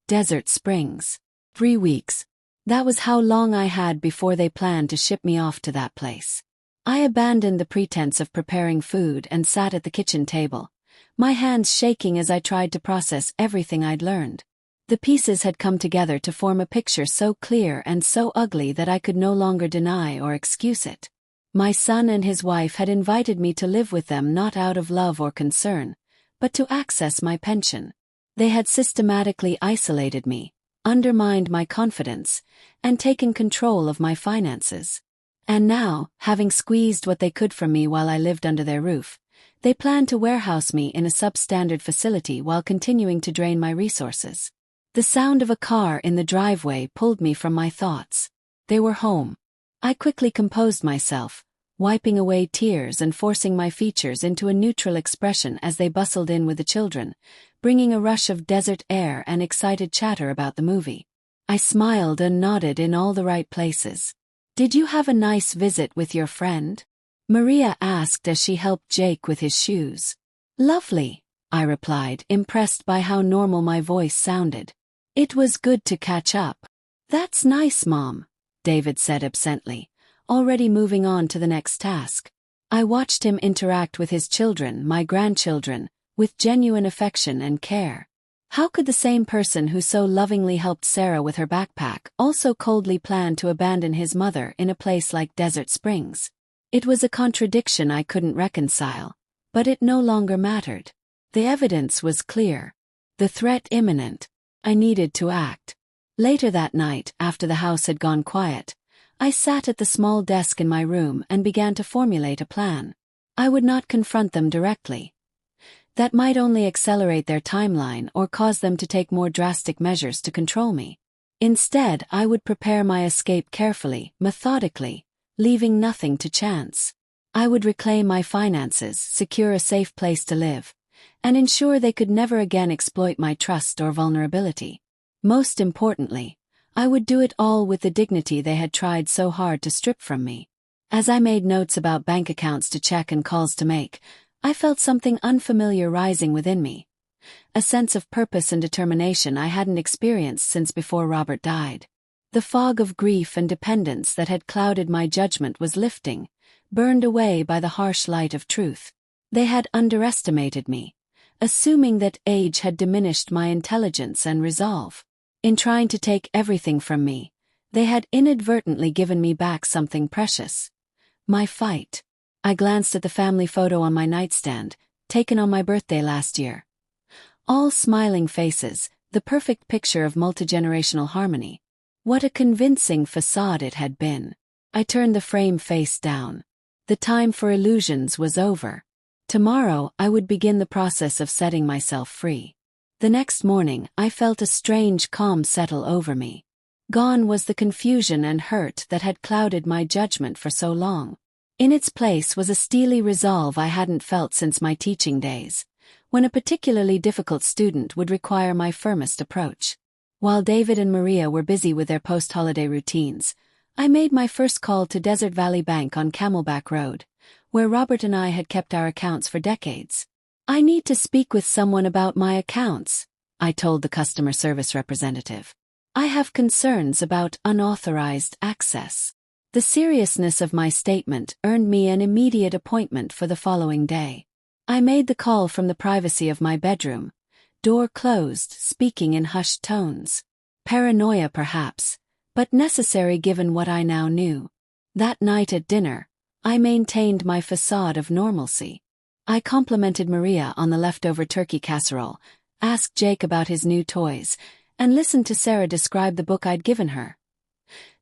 Desert Springs. 3 weeks. That was how long I had before they planned to ship me off to that place. I abandoned the pretense of preparing food and sat at the kitchen table, my hands shaking as I tried to process everything I'd learned. The pieces had come together to form a picture so clear and so ugly that I could no longer deny or excuse it. My son and his wife had invited me to live with them not out of love or concern, but to access my pension. They had systematically isolated me, undermined my confidence, and taken control of my finances. And now, having squeezed what they could from me while I lived under their roof, they planned to warehouse me in a substandard facility while continuing to drain my resources. The sound of a car in the driveway pulled me from my thoughts. They were home. I quickly composed myself, wiping away tears and forcing my features into a neutral expression as they bustled in with the children, bringing a rush of desert air and excited chatter about the movie. I smiled and nodded in all the right places. "Did you have a nice visit with your friend?" Maria asked as she helped Jake with his shoes. "Lovely," I replied, impressed by how normal my voice sounded. "It was good to catch up." "That's nice, Mom," David said absently, already moving on to the next task. I watched him interact with his children, my grandchildren, with genuine affection and care. How could the same person who so lovingly helped Sarah with her backpack also coldly plan to abandon his mother in a place like Desert Springs? It was a contradiction I couldn't reconcile, but it no longer mattered. The evidence was clear. The threat imminent. I needed to act. Later that night, after the house had gone quiet, I sat at the small desk in my room and began to formulate a plan. I would not confront them directly. That might only accelerate their timeline or cause them to take more drastic measures to control me. Instead, I would prepare my escape carefully, methodically, leaving nothing to chance. I would reclaim my finances, secure a safe place to live, and ensure they could never again exploit my trust or vulnerability. Most importantly, I would do it all with the dignity they had tried so hard to strip from me. As I made notes about bank accounts to check and calls to make, I felt something unfamiliar rising within me. A sense of purpose and determination I hadn't experienced since before Robert died. The fog of grief and dependence that had clouded my judgment was lifting, burned away by the harsh light of truth. They had underestimated me, assuming that age had diminished my intelligence and resolve. In trying to take everything from me, they had inadvertently given me back something precious. My fight. I glanced at the family photo on my nightstand, taken on my birthday last year. All smiling faces, the perfect picture of multigenerational harmony. What a convincing facade it had been. I turned the frame face down. The time for illusions was over. Tomorrow, I would begin the process of setting myself free. The next morning, I felt a strange calm settle over me. Gone was the confusion and hurt that had clouded my judgment for so long. In its place was a steely resolve I hadn't felt since my teaching days, when a particularly difficult student would require my firmest approach. While David and Maria were busy with their post-holiday routines, I made my first call to Desert Valley Bank on Camelback Road, where Robert and I had kept our accounts for decades. "I need to speak with someone about my accounts," I told the customer service representative. "I have concerns about unauthorized access." The seriousness of my statement earned me an immediate appointment for the following day. I made the call from the privacy of my bedroom, door closed, speaking in hushed tones. Paranoia perhaps, but necessary given what I now knew. That night at dinner, I maintained my facade of normalcy. I complimented Maria on the leftover turkey casserole, asked Jake about his new toys, and listened to Sarah describe the book I'd given her.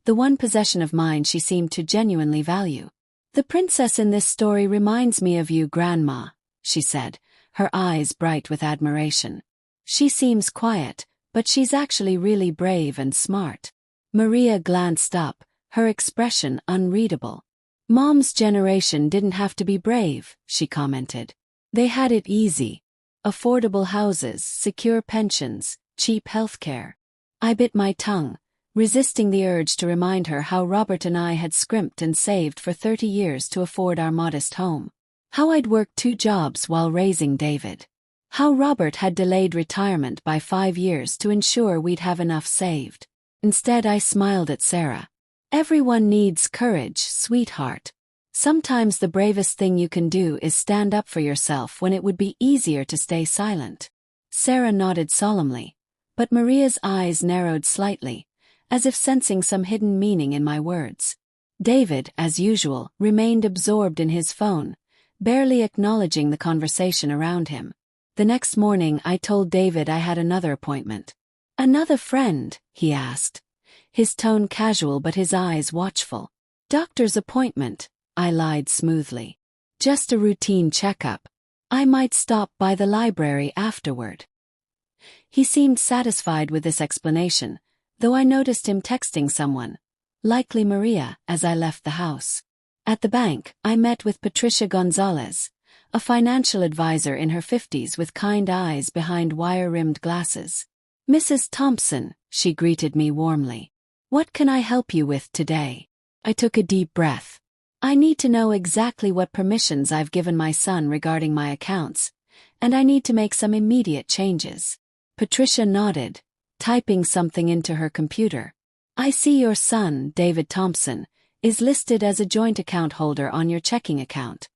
The one possession of mine she seemed to genuinely value. "The princess in this story reminds me of you, Grandma," she said, her eyes bright with admiration. "She seems quiet, but she's actually really brave and smart." Maria glanced up, her expression unreadable. "Mom's generation didn't have to be brave," she commented. "They had it easy. Affordable houses, secure pensions, cheap healthcare." I bit my tongue, resisting the urge to remind her how Robert and I had scrimped and saved for 30 years to afford our modest home. How I'd worked 2 jobs while raising David. How Robert had delayed retirement by 5 years to ensure we'd have enough saved. Instead, I smiled at Sarah. "Everyone needs courage, sweetheart. Sometimes the bravest thing you can do is stand up for yourself when it would be easier to stay silent." Sarah nodded solemnly, but Maria's eyes narrowed slightly, as if sensing some hidden meaning in my words. David, as usual, remained absorbed in his phone, barely acknowledging the conversation around him. The next morning I told David I had another appointment. "Another friend?" he asked, his tone casual but his eyes watchful. "Doctor's appointment," I lied smoothly. "Just a routine checkup. I might stop by the library afterward." He seemed satisfied with this explanation, though I noticed him texting someone, likely Maria, as I left the house. At the bank, I met with Patricia Gonzalez, a financial advisor in her 50s with kind eyes behind wire-rimmed glasses. "Mrs. Thompson," she greeted me warmly. "What can I help you with today?" I took a deep breath. I need to know exactly what permissions I've given my son regarding my accounts, and I need to make some immediate changes. Patricia nodded, typing something into her computer. "I see your son, David Thompson, is listed as a joint account holder on your checking account.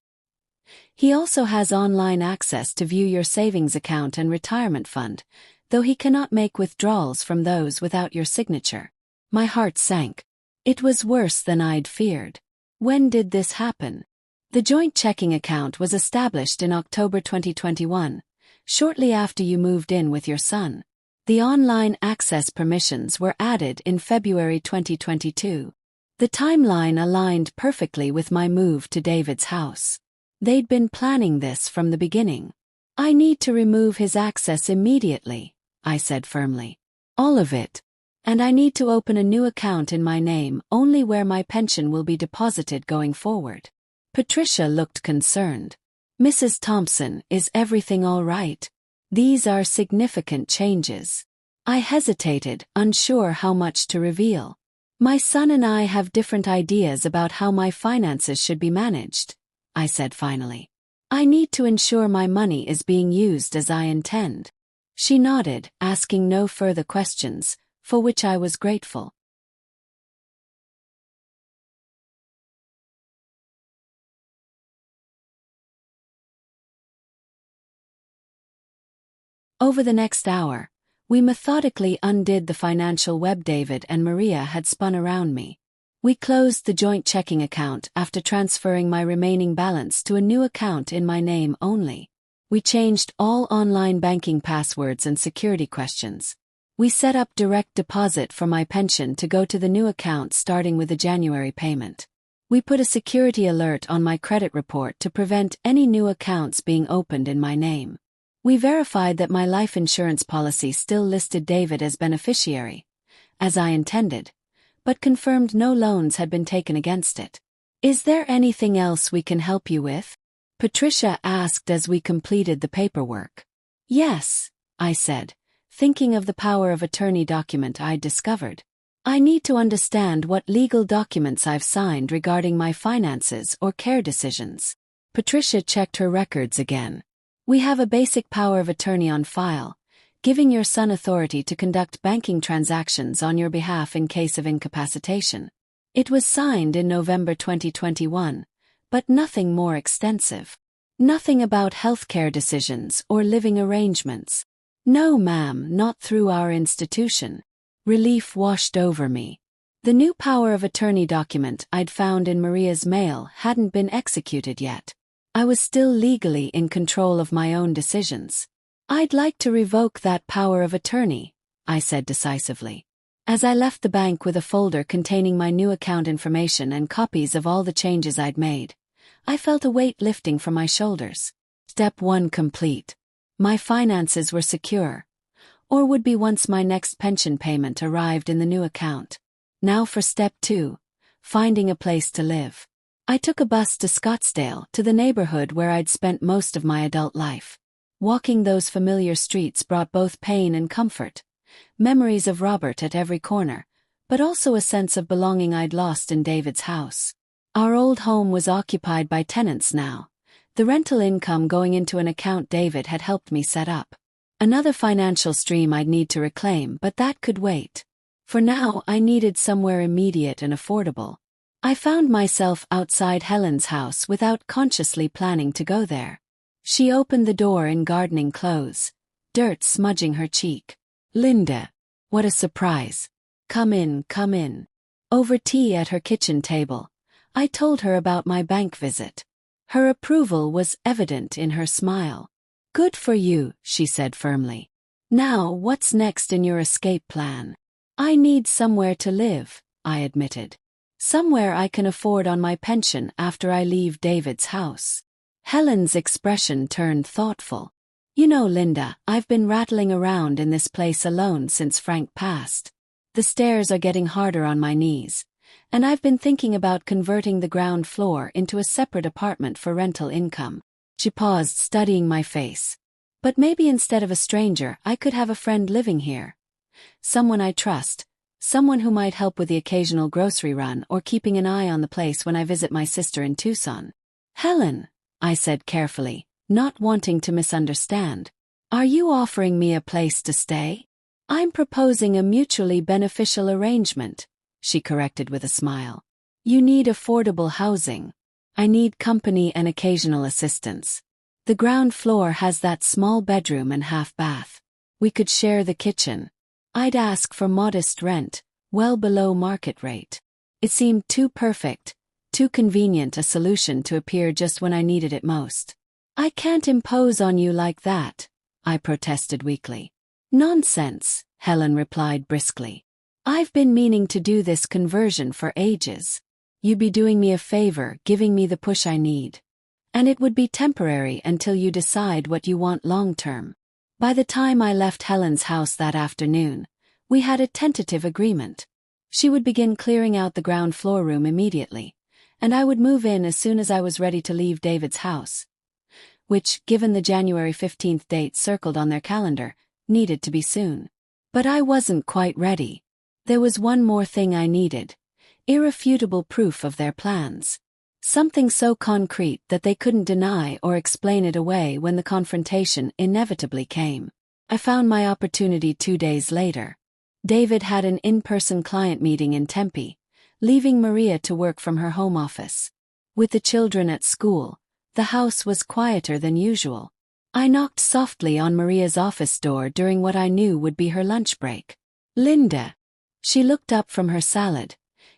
He also has online access to view your savings account and retirement fund, though he cannot make withdrawals from those without your signature." My heart sank. It was worse than I'd feared. When did this happen? The joint checking account was established in October 2021, shortly after you moved in with your son. The online access permissions were added in February 2022. The timeline aligned perfectly with my move to David's house. They'd been planning this from the beginning. "I need to remove his access immediately," I said firmly. "All of it. And I need to open a new account in my name only where my pension will be deposited going forward." Patricia looked concerned. "Mrs. Thompson, is everything all right? These are significant changes." I hesitated, unsure how much to reveal. "My son and I have different ideas about how my finances should be managed," I said finally. "I need to ensure my money is being used as I intend." She nodded, asking no further questions, for which I was grateful. Over the next hour, we methodically undid the financial web David and Maria had spun around me. We closed the joint checking account after transferring my remaining balance to a new account in my name only. We changed all online banking passwords and security questions. We set up direct deposit for my pension to go to the new account starting with the January payment. We put a security alert on my credit report to prevent any new accounts being opened in my name. We verified that my life insurance policy still listed David as beneficiary, as I intended, but confirmed no loans had been taken against it. "Is there anything else we can help you with?" Patricia asked as we completed the paperwork. "Yes," I said, thinking of the power of attorney document I'd discovered. "I need to understand what legal documents I've signed regarding my finances or care decisions." Patricia checked her records again. "We have a basic power of attorney on file, giving your son authority to conduct banking transactions on your behalf in case of incapacitation. It was signed in November 2021, but nothing more extensive. Nothing about healthcare decisions or living arrangements." "No, ma'am, not through our institution." Relief washed over me. The new power of attorney document I'd found in Maria's mail hadn't been executed yet. I was still legally in control of my own decisions. "I'd like to revoke that power of attorney," I said decisively. As I left the bank with a folder containing my new account information and copies of all the changes I'd made, I felt a weight lifting from my shoulders. Step 1 complete. My finances were secure, or would be once my next pension payment arrived in the new account. Now for step 2, finding a place to live. I took a bus to Scottsdale, to the neighborhood where I'd spent most of my adult life. Walking those familiar streets brought both pain and comfort, memories of Robert at every corner, but also a sense of belonging I'd lost in David's house. Our old home was occupied by tenants now, the rental income going into an account David had helped me set up. Another financial stream I'd need to reclaim, but that could wait. For now, I needed somewhere immediate and affordable. I found myself outside Helen's house without consciously planning to go there. She opened the door in gardening clothes, dirt smudging her cheek. "Linda, what a surprise. Come in, come in." Over tea at her kitchen table, I told her about my bank visit. Her approval was evident in her smile. "Good for you," she said firmly. "Now, what's next in your escape plan?" "I need somewhere to live," I admitted. "Somewhere I can afford on my pension after I leave David's house." Helen's expression turned thoughtful. "You know, Linda, I've been rattling around in this place alone since Frank passed. The stairs are getting harder on my knees, and I've been thinking about converting the ground floor into a separate apartment for rental income." She paused, studying my face. "But maybe instead of a stranger, I could have a friend living here. Someone I trust, someone who might help with the occasional grocery run or keeping an eye on the place when I visit my sister in Tucson." "Helen," I said carefully, not wanting to misunderstand, "are you offering me a place to stay?" "I'm proposing a mutually beneficial arrangement," she corrected with a smile. "You need affordable housing. I need company and occasional assistance. The ground floor has that small bedroom and half bath. We could share the kitchen. I'd ask for modest rent, well below market rate." It seemed too perfect, too convenient a solution to appear just when I needed it most. "I can't impose on you like that," I protested weakly. "Nonsense," Helen replied briskly. "I've been meaning to do this conversion for ages. You'd be doing me a favor, giving me the push I need. And it would be temporary until you decide what you want long-term." By the time I left Helen's house that afternoon, we had a tentative agreement. She would begin clearing out the ground floor room immediately, and I would move in as soon as I was ready to leave David's house, which, given the January 15th date circled on their calendar, needed to be soon. But I wasn't quite ready. There was one more thing I needed: irrefutable proof of their plans. Something so concrete that they couldn't deny or explain it away when the confrontation inevitably came. I found my opportunity 2 days later. David had an in-person client meeting in Tempe, leaving Maria to work from her home office. With the children at school, the house was quieter than usual. I knocked softly on Maria's office door during what I knew would be her lunch break. "Linda." She looked up from her salad,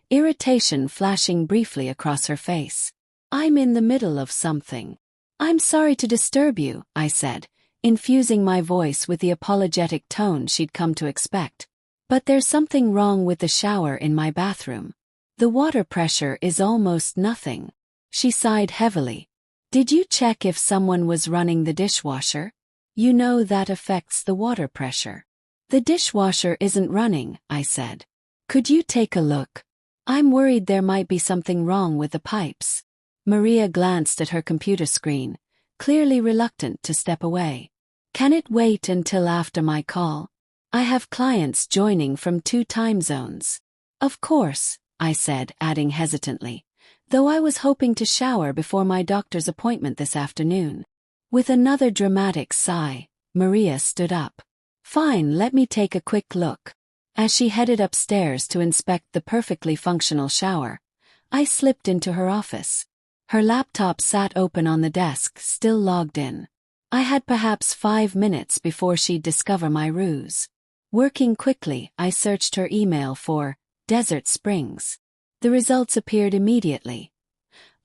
irritation flashing briefly across her face. "I'm in the middle of something." "I'm sorry to disturb you," I said, infusing my voice with the apologetic tone she'd come to expect. But there's something wrong with the shower in my bathroom. The water pressure is almost nothing. She sighed heavily. Did you check if someone was running the dishwasher? You know that affects the water pressure. The dishwasher isn't running, I said. Could you take a look? I'm worried there might be something wrong with the pipes. Maria glanced at her computer screen, clearly reluctant to step away. Can it wait until after my call? I have clients joining from 2 time zones. Of course, I said, adding hesitantly, though I was hoping to shower before my doctor's appointment this afternoon. With another dramatic sigh, Maria stood up. Fine, let me take a quick look. As she headed upstairs to inspect the perfectly functional shower, I slipped into her office. Her laptop sat open on the desk, still logged in. I had perhaps 5 minutes before she'd discover my ruse. Working quickly, I searched her email for Desert Springs. The results appeared immediately.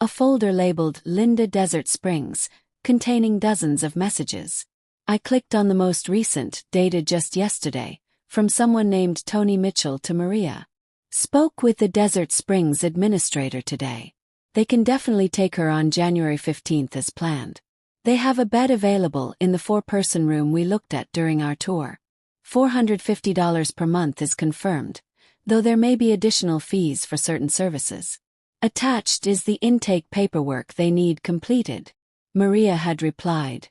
A folder labeled Linda Desert Springs, containing dozens of messages. I clicked on the most recent, dated just yesterday, from someone named Tony Mitchell to Maria. Spoke with the Desert Springs administrator today. They can definitely take her on January 15th as planned. They have a bed available in the 4-person room we looked at during our tour. $450 per month is confirmed, though there may be additional fees for certain services. Attached is the intake paperwork they need completed. Maria had replied.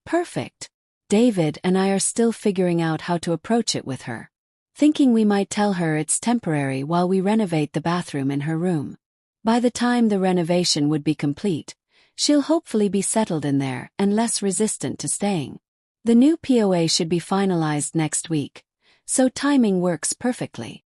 Perfect. David and I are still figuring out how to approach it with her. Thinking we might tell her it's temporary while we renovate the bathroom in her room. By the time the renovation would be complete, she'll hopefully be settled in there and less resistant to staying. The new POA should be finalized next week, so timing works perfectly.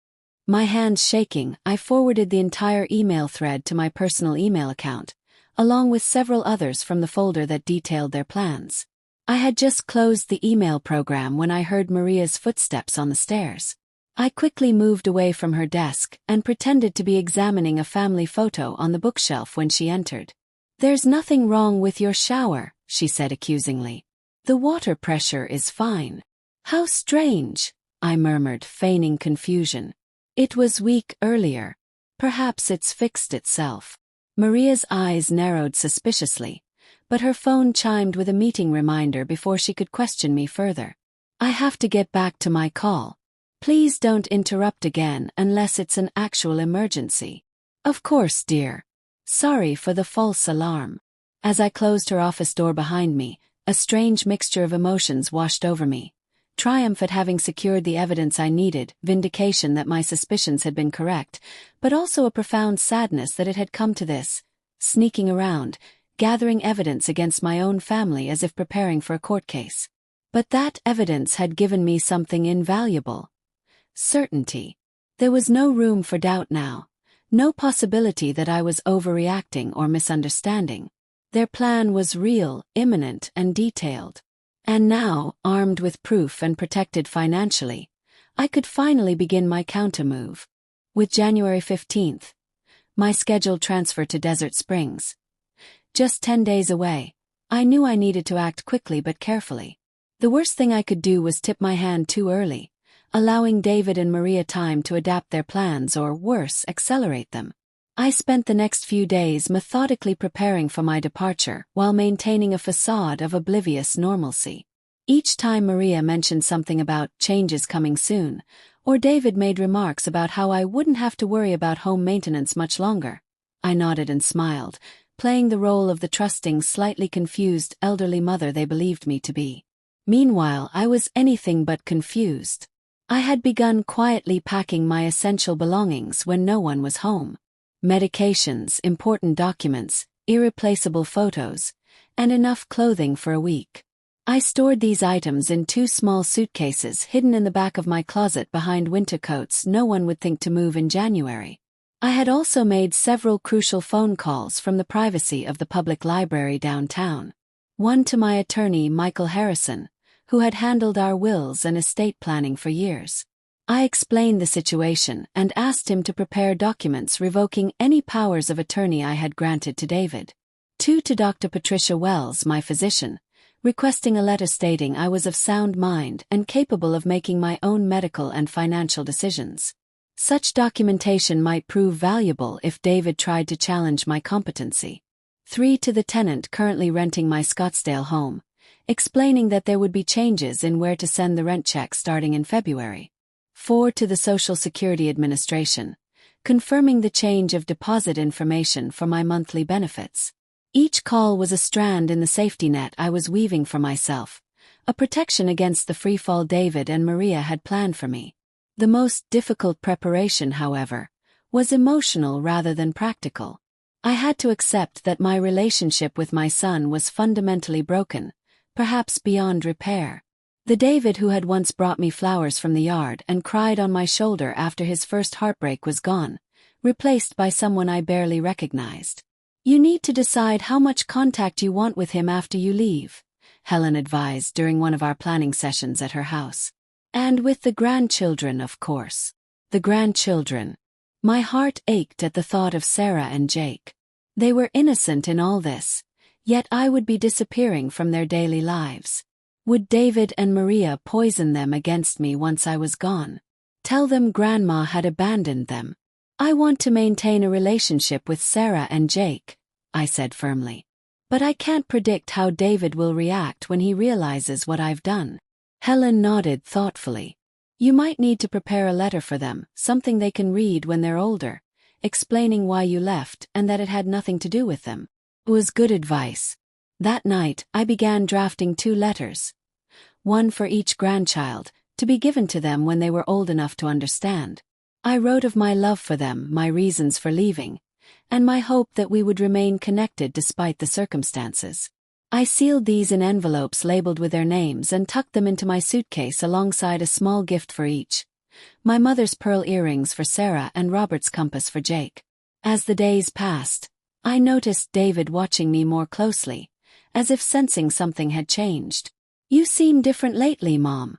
My hands shaking, I forwarded the entire email thread to my personal email account, along with several others from the folder that detailed their plans. I had just closed the email program when I heard Maria's footsteps on the stairs. I quickly moved away from her desk and pretended to be examining a family photo on the bookshelf when she entered. There's nothing wrong with your shower, she said accusingly. The water pressure is fine. How strange, I murmured, feigning confusion. It was weak earlier. Perhaps it's fixed itself. Maria's eyes narrowed suspiciously, but her phone chimed with a meeting reminder before she could question me further. I have to get back to my call. Please don't interrupt again unless it's an actual emergency. Of course, dear. Sorry for the false alarm. As I closed her office door behind me, a strange mixture of emotions washed over me. Triumph at having secured the evidence I needed, vindication that my suspicions had been correct, but also a profound sadness that it had come to this, sneaking around, gathering evidence against my own family as if preparing for a court case. But that evidence had given me something invaluable. Certainty. There was no room for doubt now, no possibility that I was overreacting or misunderstanding. Their plan was real, imminent, and detailed. And now, armed with proof and protected financially, I could finally begin my countermove. With January 15th, my scheduled transfer to Desert Springs. Just 10 days away, I knew I needed to act quickly but carefully. The worst thing I could do was tip my hand too early, allowing David and Maria time to adapt their plans or, worse, accelerate them. I spent the next few days methodically preparing for my departure while maintaining a facade of oblivious normalcy. Each time Maria mentioned something about changes coming soon, or David made remarks about how I wouldn't have to worry about home maintenance much longer, I nodded and smiled, playing the role of the trusting, slightly confused elderly mother they believed me to be. Meanwhile, I was anything but confused. I had begun quietly packing my essential belongings when no one was home. Medications, important documents, irreplaceable photos, and enough clothing for a week. I stored these items in 2 small suitcases hidden in the back of my closet behind winter coats no one would think to move in January. I had also made several crucial phone calls from the privacy of the public library downtown. One to my attorney, Michael Harrison, who had handled our wills and estate planning for years. I explained the situation and asked him to prepare documents revoking any powers of attorney I had granted to David. 2 to Dr. Patricia Wells, my physician, requesting a letter stating I was of sound mind and capable of making my own medical and financial decisions. Such documentation might prove valuable if David tried to challenge my competency. 3. To the tenant currently renting my Scottsdale home, explaining that there would be changes in where to send the rent check starting in February. 4. To the Social Security Administration, confirming the change of deposit information for my monthly benefits. Each call was a strand in the safety net I was weaving for myself, a protection against the freefall David and Maria had planned for me. The most difficult preparation, however, was emotional rather than practical. I had to accept that my relationship with my son was fundamentally broken, perhaps beyond repair. The David who had once brought me flowers from the yard and cried on my shoulder after his first heartbreak was gone, replaced by someone I barely recognized. You need to decide how much contact you want with him after you leave, Helen advised during one of our planning sessions at her house. And with the grandchildren, of course. The grandchildren. My heart ached at the thought of Sarah and Jake. They were innocent in all this, yet I would be disappearing from their daily lives. Would David and Maria poison them against me once I was gone? Tell them Grandma had abandoned them. I want to maintain a relationship with Sarah and Jake, I said firmly. But I can't predict how David will react when he realizes what I've done. Helen nodded thoughtfully. You might need to prepare a letter for them, something they can read when they're older, explaining why you left and that it had nothing to do with them. It was good advice. That night, I began drafting 2 letters. One for each grandchild, to be given to them when they were old enough to understand. I wrote of my love for them, my reasons for leaving, and my hope that we would remain connected despite the circumstances. I sealed these in envelopes labeled with their names and tucked them into my suitcase alongside a small gift for each. My mother's pearl earrings for Sarah and Robert's compass for Jake. As the days passed, I noticed David watching me more closely, as if sensing something had changed. You seem different lately, Mom,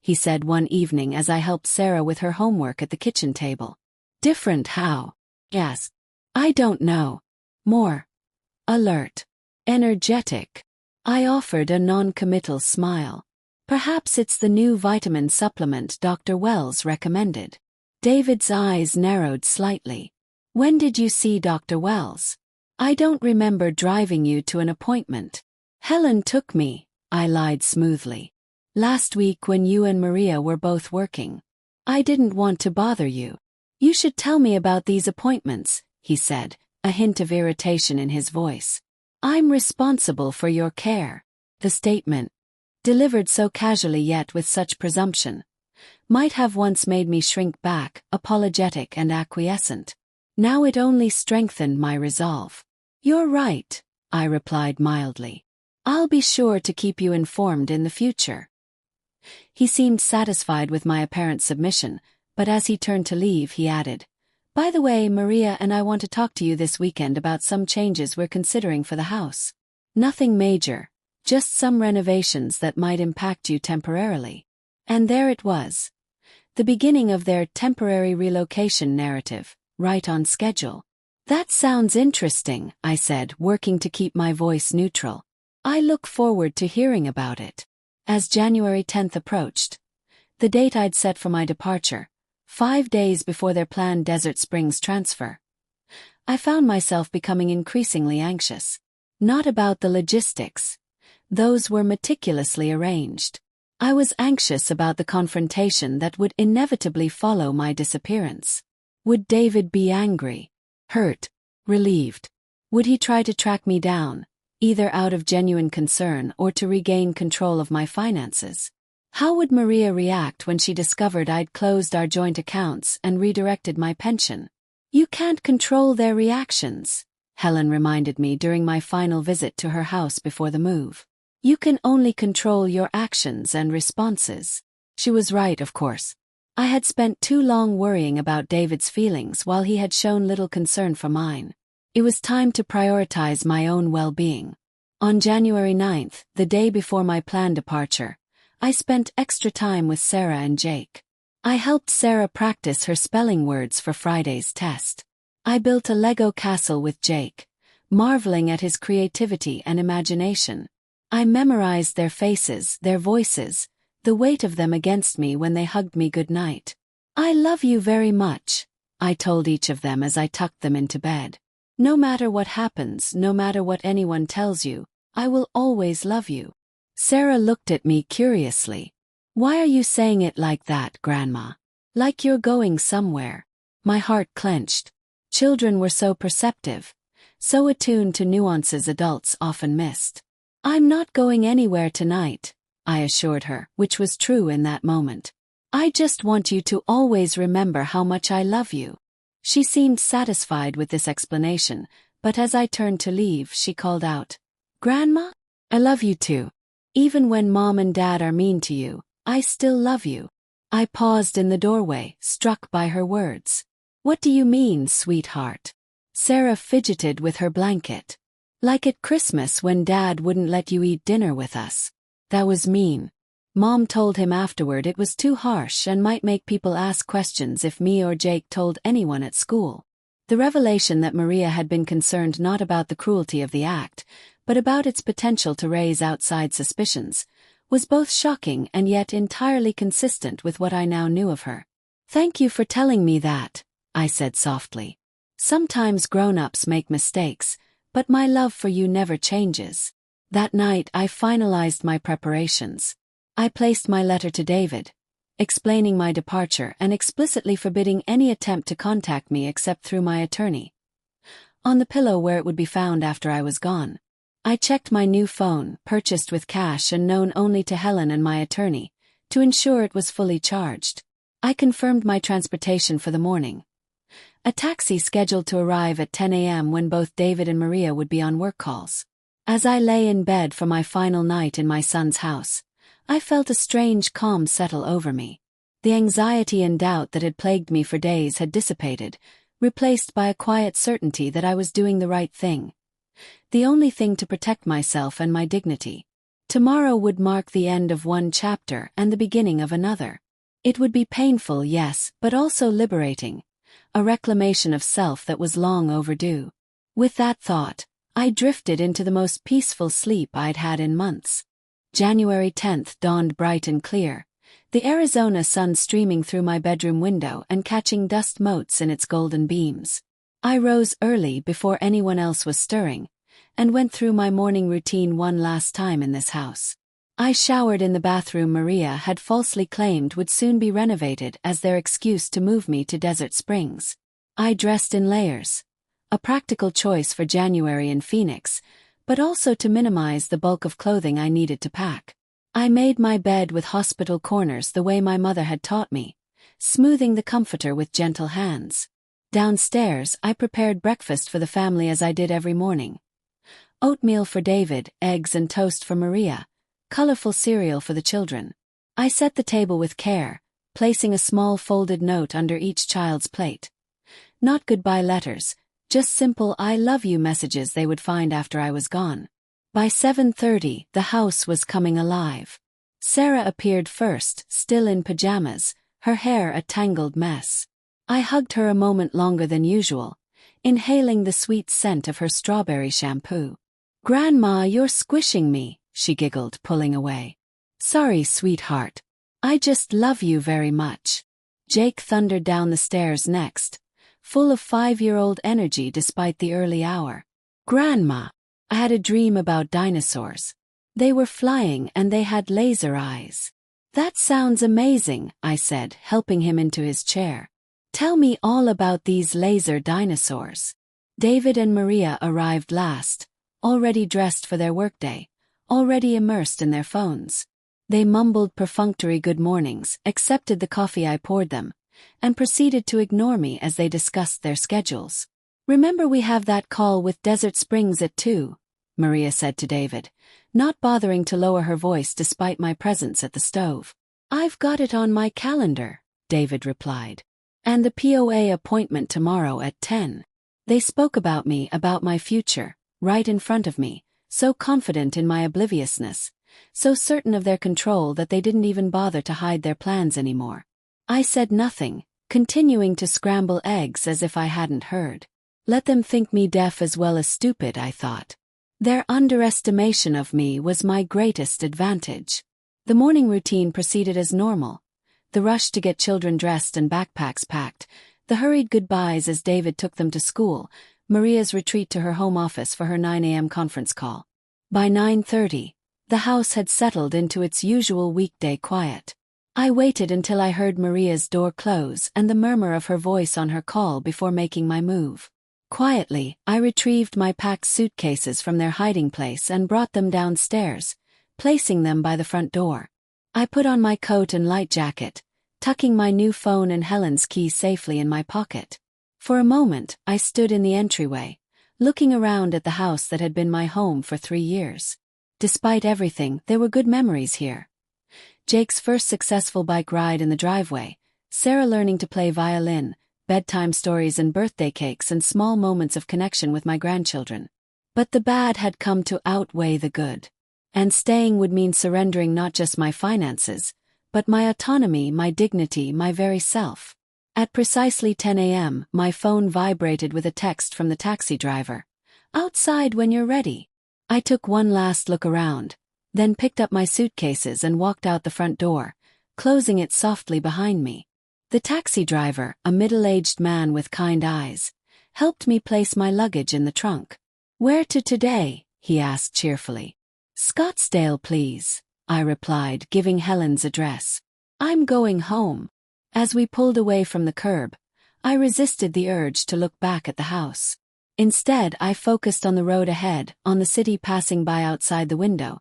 he said one evening as I helped Sarah with her homework at the kitchen table. Different how? Yes. I don't know. More alert. Energetic. I offered a non-committal smile. Perhaps it's the new vitamin supplement Dr. Wells recommended. David's eyes narrowed slightly. When did you see Dr. Wells? I don't remember driving you to an appointment. Helen took me, I lied smoothly. Last week when you and Maria were both working. I didn't want to bother you. You should tell me about these appointments, he said, a hint of irritation in his voice. I'm responsible for your care. The statement, delivered so casually yet with such presumption, might have once made me shrink back, apologetic and acquiescent. Now it only strengthened my resolve. You're right, I replied mildly. I'll be sure to keep you informed in the future. He seemed satisfied with my apparent submission, but as he turned to leave he added, By the way, Maria and I want to talk to you this weekend about some changes we're considering for the house. Nothing major, just some renovations that might impact you temporarily. And there it was. The beginning of their temporary relocation narrative, right on schedule. That sounds interesting, I said, working to keep my voice neutral. I look forward to hearing about it. As January 10th approached, the date I'd set for my departure, 5 days before their planned Desert Springs transfer, I found myself becoming increasingly anxious. Not about the logistics. Those were meticulously arranged. I was anxious about the confrontation that would inevitably follow my disappearance. Would David be angry, hurt, relieved? Would he try to track me down, either out of genuine concern or to regain control of my finances? How would Maria react when she discovered I'd closed our joint accounts and redirected my pension? You can't control their reactions, Helen reminded me during my final visit to her house before the move. You can only control your actions and responses. She was right, of course. I had spent too long worrying about David's feelings while he had shown little concern for mine. It was time to prioritize my own well-being. On January 9th, the day before my planned departure, I spent extra time with Sarah and Jake. I helped Sarah practice her spelling words for Friday's test. I built a Lego castle with Jake, marveling at his creativity and imagination. I memorized their faces, their voices, the weight of them against me when they hugged me goodnight. "I love you very much," I told each of them as I tucked them into bed. "No matter what happens, no matter what anyone tells you, I will always love you." Sarah looked at me curiously. "Why are you saying it like that, Grandma? Like you're going somewhere?" My heart clenched. Children were so perceptive, so attuned to nuances adults often missed. "I'm not going anywhere tonight," I assured her, which was true in that moment. "I just want you to always remember how much I love you." She seemed satisfied with this explanation, but as I turned to leave, she called out, "Grandma, I love you too. Even when Mom and Dad are mean to you, I still love you." I paused in the doorway, struck by her words. "What do you mean, sweetheart?" Sarah fidgeted with her blanket. "Like at Christmas when Dad wouldn't let you eat dinner with us. That was mean. Mom told him afterward it was too harsh and might make people ask questions if me or Jake told anyone at school." The revelation that Maria had been concerned not about the cruelty of the act, but about its potential to raise outside suspicions, was both shocking and yet entirely consistent with what I now knew of her. "Thank you for telling me that," I said softly. "Sometimes grown-ups make mistakes, but my love for you never changes." That night I finalized my preparations. I placed my letter to David, explaining my departure and explicitly forbidding any attempt to contact me except through my attorney, on the pillow where it would be found after I was gone. I checked my new phone, purchased with cash and known only to Helen and my attorney, to ensure it was fully charged. I confirmed my transportation for the morning. A taxi scheduled to arrive at 10 a.m. when both David and Maria would be on work calls. As I lay in bed for my final night in my son's house, I felt a strange calm settle over me. The anxiety and doubt that had plagued me for days had dissipated, replaced by a quiet certainty that I was doing the right thing. The only thing to protect myself and my dignity. Tomorrow would mark the end of one chapter and the beginning of another. It would be painful, yes, but also liberating. A reclamation of self that was long overdue. With that thought, I drifted into the most peaceful sleep I'd had in months. January 10th dawned bright and clear, the Arizona sun streaming through my bedroom window and catching dust motes in its golden beams. I rose early before anyone else was stirring, and went through my morning routine one last time in this house. I showered in the bathroom Maria had falsely claimed would soon be renovated as their excuse to move me to Desert Springs. I dressed in layers, a practical choice for January in Phoenix, but also to minimize the bulk of clothing I needed to pack. I made my bed with hospital corners the way my mother had taught me, smoothing the comforter with gentle hands. Downstairs, I prepared breakfast for the family as I did every morning. Oatmeal for David, eggs and toast for Maria, colorful cereal for the children. I set the table with care, placing a small folded note under each child's plate. Not goodbye letters, just simple "I love you" messages they would find after I was gone. By 7:30, the house was coming alive. Sarah appeared first, still in pajamas, her hair a tangled mess. I hugged her a moment longer than usual, inhaling the sweet scent of her strawberry shampoo. "Grandma, you're squishing me," she giggled, pulling away. "Sorry, sweetheart. I just love you very much." Jake thundered down the stairs next, full of 5-year-old energy despite the early hour. "Grandma, I had a dream about dinosaurs. They were flying and they had laser eyes." "That sounds amazing," I said, helping him into his chair. "Tell me all about these laser dinosaurs." David and Maria arrived last, already dressed for their workday, already immersed in their phones. They mumbled perfunctory good mornings, accepted the coffee I poured them, and proceeded to ignore me as they discussed their schedules. "Remember we have that call with Desert Springs at 2, Maria said to David, not bothering to lower her voice despite my presence at the stove. "I've got it on my calendar," David replied. "And the POA appointment tomorrow at 10. They spoke about me, about my future, right in front of me, so confident in my obliviousness, so certain of their control that they didn't even bother to hide their plans anymore. I said nothing, continuing to scramble eggs as if I hadn't heard. Let them think me deaf as well as stupid, I thought. Their underestimation of me was my greatest advantage. The morning routine proceeded as normal. The rush to get children dressed and backpacks packed, the hurried goodbyes as David took them to school, Maria's retreat to her home office for her 9 a.m. conference call. By 9:30, the house had settled into its usual weekday quiet. I waited until I heard Maria's door close and the murmur of her voice on her call before making my move. Quietly, I retrieved my packed suitcases from their hiding place and brought them downstairs, placing them by the front door. I put on my coat and light jacket, tucking my new phone and Helen's keys safely in my pocket. For a moment, I stood in the entryway, looking around at the house that had been my home for 3 years. Despite everything, there were good memories here. Jake's first successful bike ride in the driveway, Sarah learning to play violin, bedtime stories and birthday cakes, and small moments of connection with my grandchildren. But the bad had come to outweigh the good. And staying would mean surrendering not just my finances, but my autonomy, my dignity, my very self. At precisely 10 a.m., my phone vibrated with a text from the taxi driver. "Outside when you're ready." I took one last look around, then picked up my suitcases and walked out the front door, closing it softly behind me. The taxi driver, a middle-aged man with kind eyes, helped me place my luggage in the trunk. "Where to today?" he asked cheerfully. "Scottsdale, please," I replied, giving Helen's address. "I'm going home." As we pulled away from the curb, I resisted the urge to look back at the house. Instead, I focused on the road ahead, on the city passing by outside the window,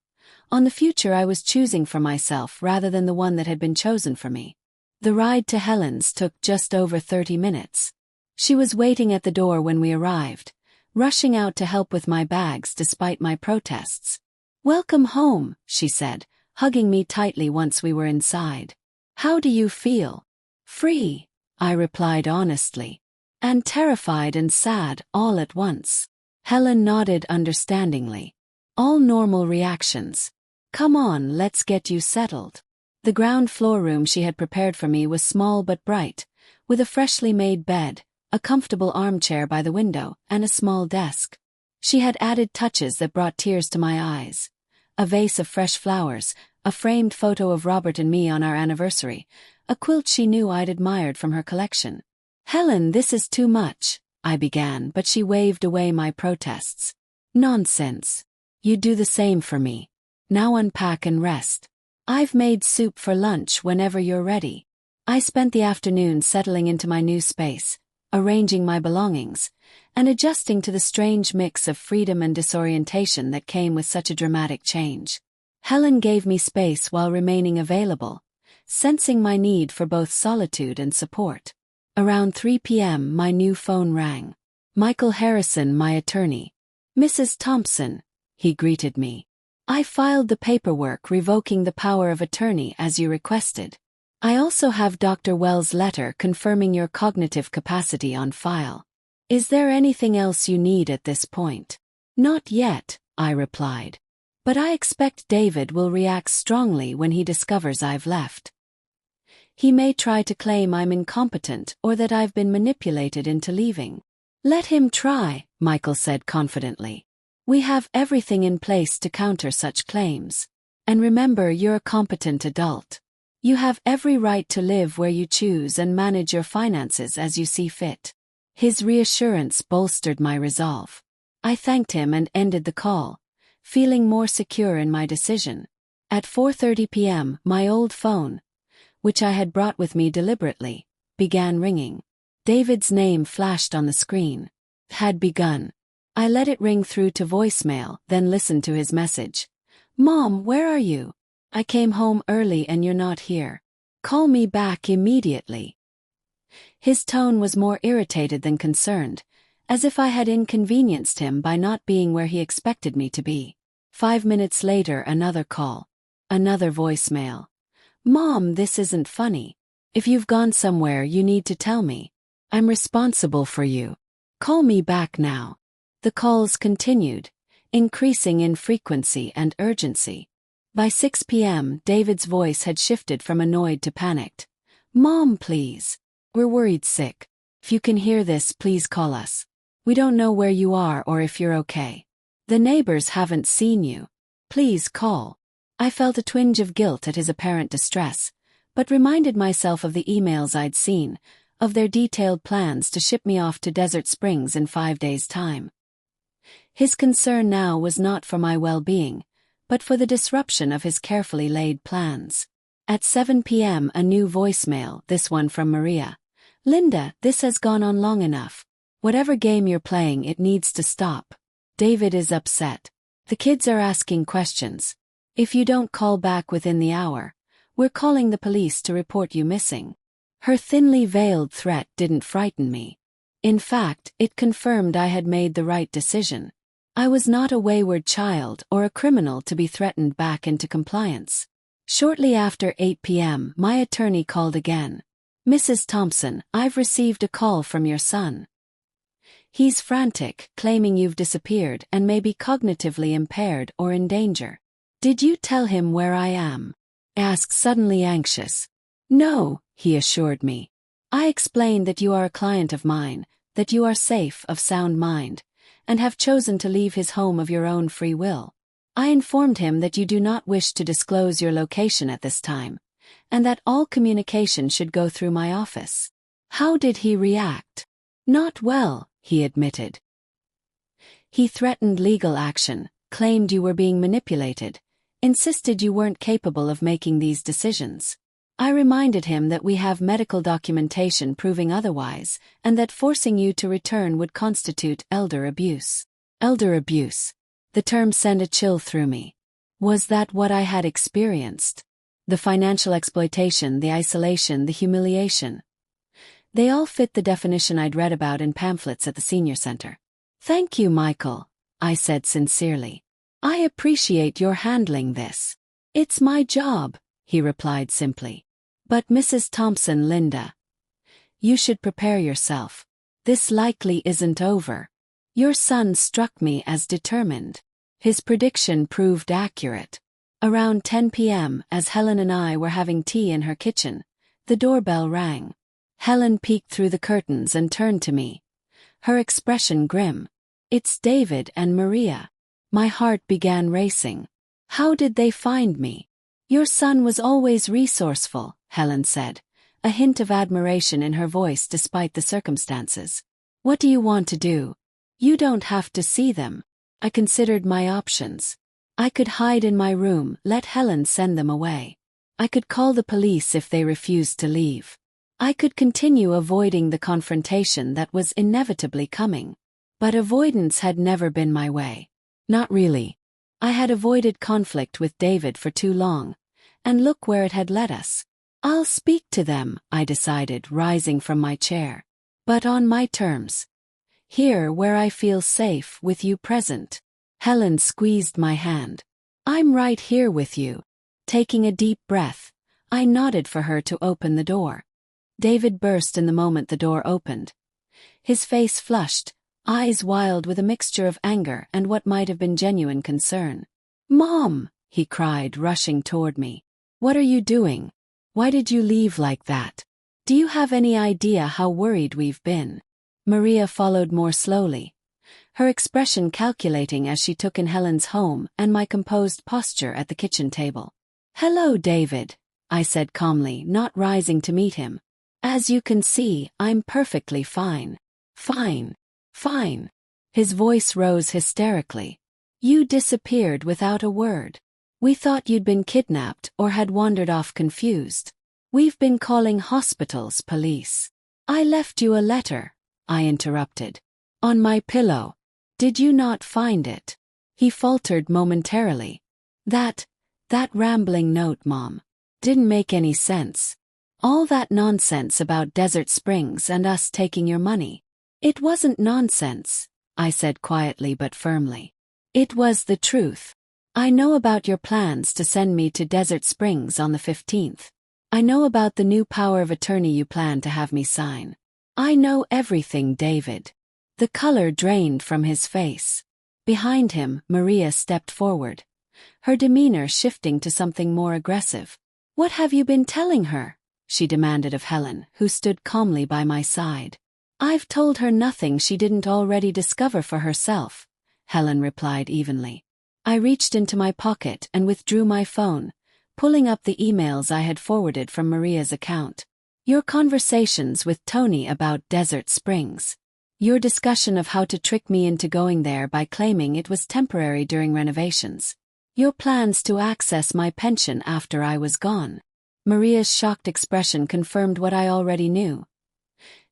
on the future I was choosing for myself rather than the one that had been chosen for me. The ride to Helen's took just over 30 minutes. She was waiting at the door when we arrived, rushing out to help with my bags despite my protests. "Welcome home," she said, hugging me tightly once we were inside. "How do you feel?" "Free," I replied honestly. "And terrified and sad all at once." Helen nodded understandingly. "All normal reactions. Come on, let's get you settled." The ground floor room she had prepared for me was small but bright, with a freshly made bed, a comfortable armchair by the window, and a small desk. She had added touches that brought tears to my eyes. A vase of fresh flowers, a framed photo of Robert and me on our anniversary, a quilt she knew I'd admired from her collection. "Helen, this is too much," I began, but she waved away my protests. "Nonsense. You do the same for me. Now unpack and rest. I've made soup for lunch whenever you're ready." I spent the afternoon settling into my new space, arranging my belongings, and adjusting to the strange mix of freedom and disorientation that came with such a dramatic change. Helen gave me space while remaining available, sensing my need for both solitude and support. Around 3 p.m. my new phone rang. "Michael Harrison, my attorney." "Mrs. Thompson," he greeted me. "I filed the paperwork revoking the power of attorney as you requested. I also have Dr. Wells' letter confirming your cognitive capacity on file. Is there anything else you need at this point?" "Not yet," I replied. "But I expect David will react strongly when he discovers I've left. He may try to claim I'm incompetent or that I've been manipulated into leaving." "Let him try," Michael said confidently. "We have everything in place to counter such claims. And remember, you're a competent adult. You have every right to live where you choose and manage your finances as you see fit." His reassurance bolstered my resolve. I thanked him and ended the call, feeling more secure in my decision. At 4:30 p.m., my old phone, which I had brought with me deliberately, began ringing. David's name flashed on the screen. Had begun. I let it ring through to voicemail, then listened to his message. "Mom, where are you? I came home early and you're not here. Call me back immediately." His tone was more irritated than concerned, as if I had inconvenienced him by not being where he expected me to be. 5 minutes later, another call. Another voicemail. "Mom, this isn't funny. If you've gone somewhere, you need to tell me. I'm responsible for you. Call me back now." The calls continued, increasing in frequency and urgency. By 6 p.m., David's voice had shifted from annoyed to panicked. "Mom, please. We're worried sick. If you can hear this, please call us. We don't know where you are or if you're okay." The neighbors haven't seen you. Please call. I felt a twinge of guilt at his apparent distress, but reminded myself of the emails I'd seen, of their detailed plans to ship me off to Desert Springs in 5 days' time. His concern now was not for my well-being, but for the disruption of his carefully laid plans. At 7 p.m. a new voicemail, this one from Maria. Linda, this has gone on long enough. Whatever game you're playing, it needs to stop. David is upset. The kids are asking questions. If you don't call back within the hour, we're calling the police to report you missing. Her thinly veiled threat didn't frighten me. In fact, it confirmed I had made the right decision. I was not a wayward child or a criminal to be threatened back into compliance. Shortly after 8 p.m., my attorney called again. Mrs. Thompson, I've received a call from your son. He's frantic, claiming you've disappeared and may be cognitively impaired or in danger. Did you tell him where I am? I asked, suddenly anxious. No, he assured me. I explained that you are a client of mine, that you are safe, of sound mind, and have chosen to leave his home of your own free will. I informed him that you do not wish to disclose your location at this time, and that all communication should go through my office. How did he react? Not well, he admitted. He threatened legal action, claimed you were being manipulated, insisted you weren't capable of making these decisions. I reminded him that we have medical documentation proving otherwise, and that forcing you to return would constitute elder abuse. Elder abuse. The term sent a chill through me. Was that what I had experienced? The financial exploitation, the isolation, the humiliation. They all fit the definition I'd read about in pamphlets at the senior center. Thank you, Michael, I said sincerely. I appreciate your handling this. It's my job, he replied simply. But Mrs. Thompson, Linda, you should prepare yourself. This likely isn't over. Your son struck me as determined. His prediction proved accurate. Around 10 p.m., as Helen and I were having tea in her kitchen, the doorbell rang. Helen peeked through the curtains and turned to me, her expression grim. It's David and Maria. My heart began racing. How did they find me? Your son was always resourceful, Helen said, a hint of admiration in her voice despite the circumstances. What do you want to do? You don't have to see them. I considered my options. I could hide in my room, let Helen send them away. I could call the police if they refused to leave. I could continue avoiding the confrontation that was inevitably coming. But avoidance had never been my way. Not really. I had avoided conflict with David for too long, and look where it had led us. I'll speak to them, I decided, rising from my chair. But on my terms. Here where I feel safe with you present. Helen squeezed my hand. I'm right here with you. Taking a deep breath, I nodded for her to open the door. David burst in the moment the door opened. His face flushed, eyes wild with a mixture of anger and what might have been genuine concern. Mom, he cried, rushing toward me. What are you doing? Why did you leave like that? Do you have any idea how worried we've been? Maria followed more slowly, her expression calculating as she took in Helen's home and my composed posture at the kitchen table. Hello, David, I said calmly, not rising to meet him. As you can see, I'm perfectly fine. Fine. Fine. His voice rose hysterically. You disappeared without a word. We thought you'd been kidnapped or had wandered off confused. We've been calling hospitals, police. I left you a letter, I interrupted. On my pillow. Did you not find it? He faltered momentarily. That rambling note, Mom. Didn't make any sense. All that nonsense about Desert Springs and us taking your money. It wasn't nonsense, I said quietly but firmly. It was the truth. I know about your plans to send me to Desert Springs on the 15th. I know about the new power of attorney you plan to have me sign. I know everything, David. The color drained from his face. Behind him, Maria stepped forward, her demeanor shifting to something more aggressive. What have you been telling her? She demanded of Helen, who stood calmly by my side. I've told her nothing she didn't already discover for herself, Helen replied evenly. I reached into my pocket and withdrew my phone, pulling up the emails I had forwarded from Maria's account. Your conversations with Tony about Desert Springs. Your discussion of how to trick me into going there by claiming it was temporary during renovations. Your plans to access my pension after I was gone. Maria's shocked expression confirmed what I already knew.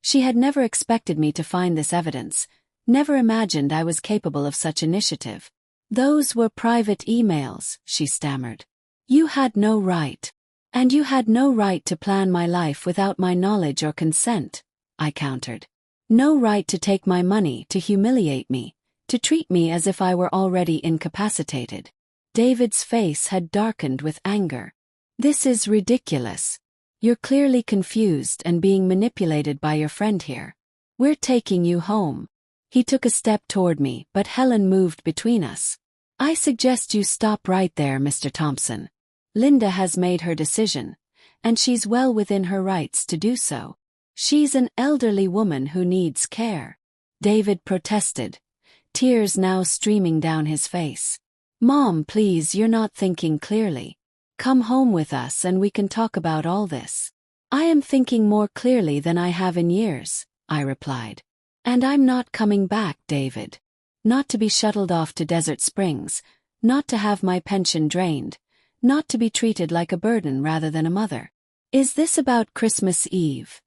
She had never expected me to find this evidence, never imagined I was capable of such initiative. Those were private emails, she stammered. You had no right. And you had no right to plan my life without my knowledge or consent, I countered. No right to take my money to humiliate me, to treat me as if I were already incapacitated. David's face had darkened with anger. This is ridiculous. You're clearly confused and being manipulated by your friend here. We're taking you home. He took a step toward me, but Helen moved between us. I suggest you stop right there, Mr. Thompson. Linda has made her decision, and she's well within her rights to do so. She's an elderly woman who needs care. David protested, tears now streaming down his face. Mom, please, you're not thinking clearly. Come home with us and we can talk about all this. I am thinking more clearly than I have in years, I replied. And I'm not coming back, David. Not to be shuttled off to Desert Springs, not to have my pension drained, not to be treated like a burden rather than a mother. Is this about Christmas Eve?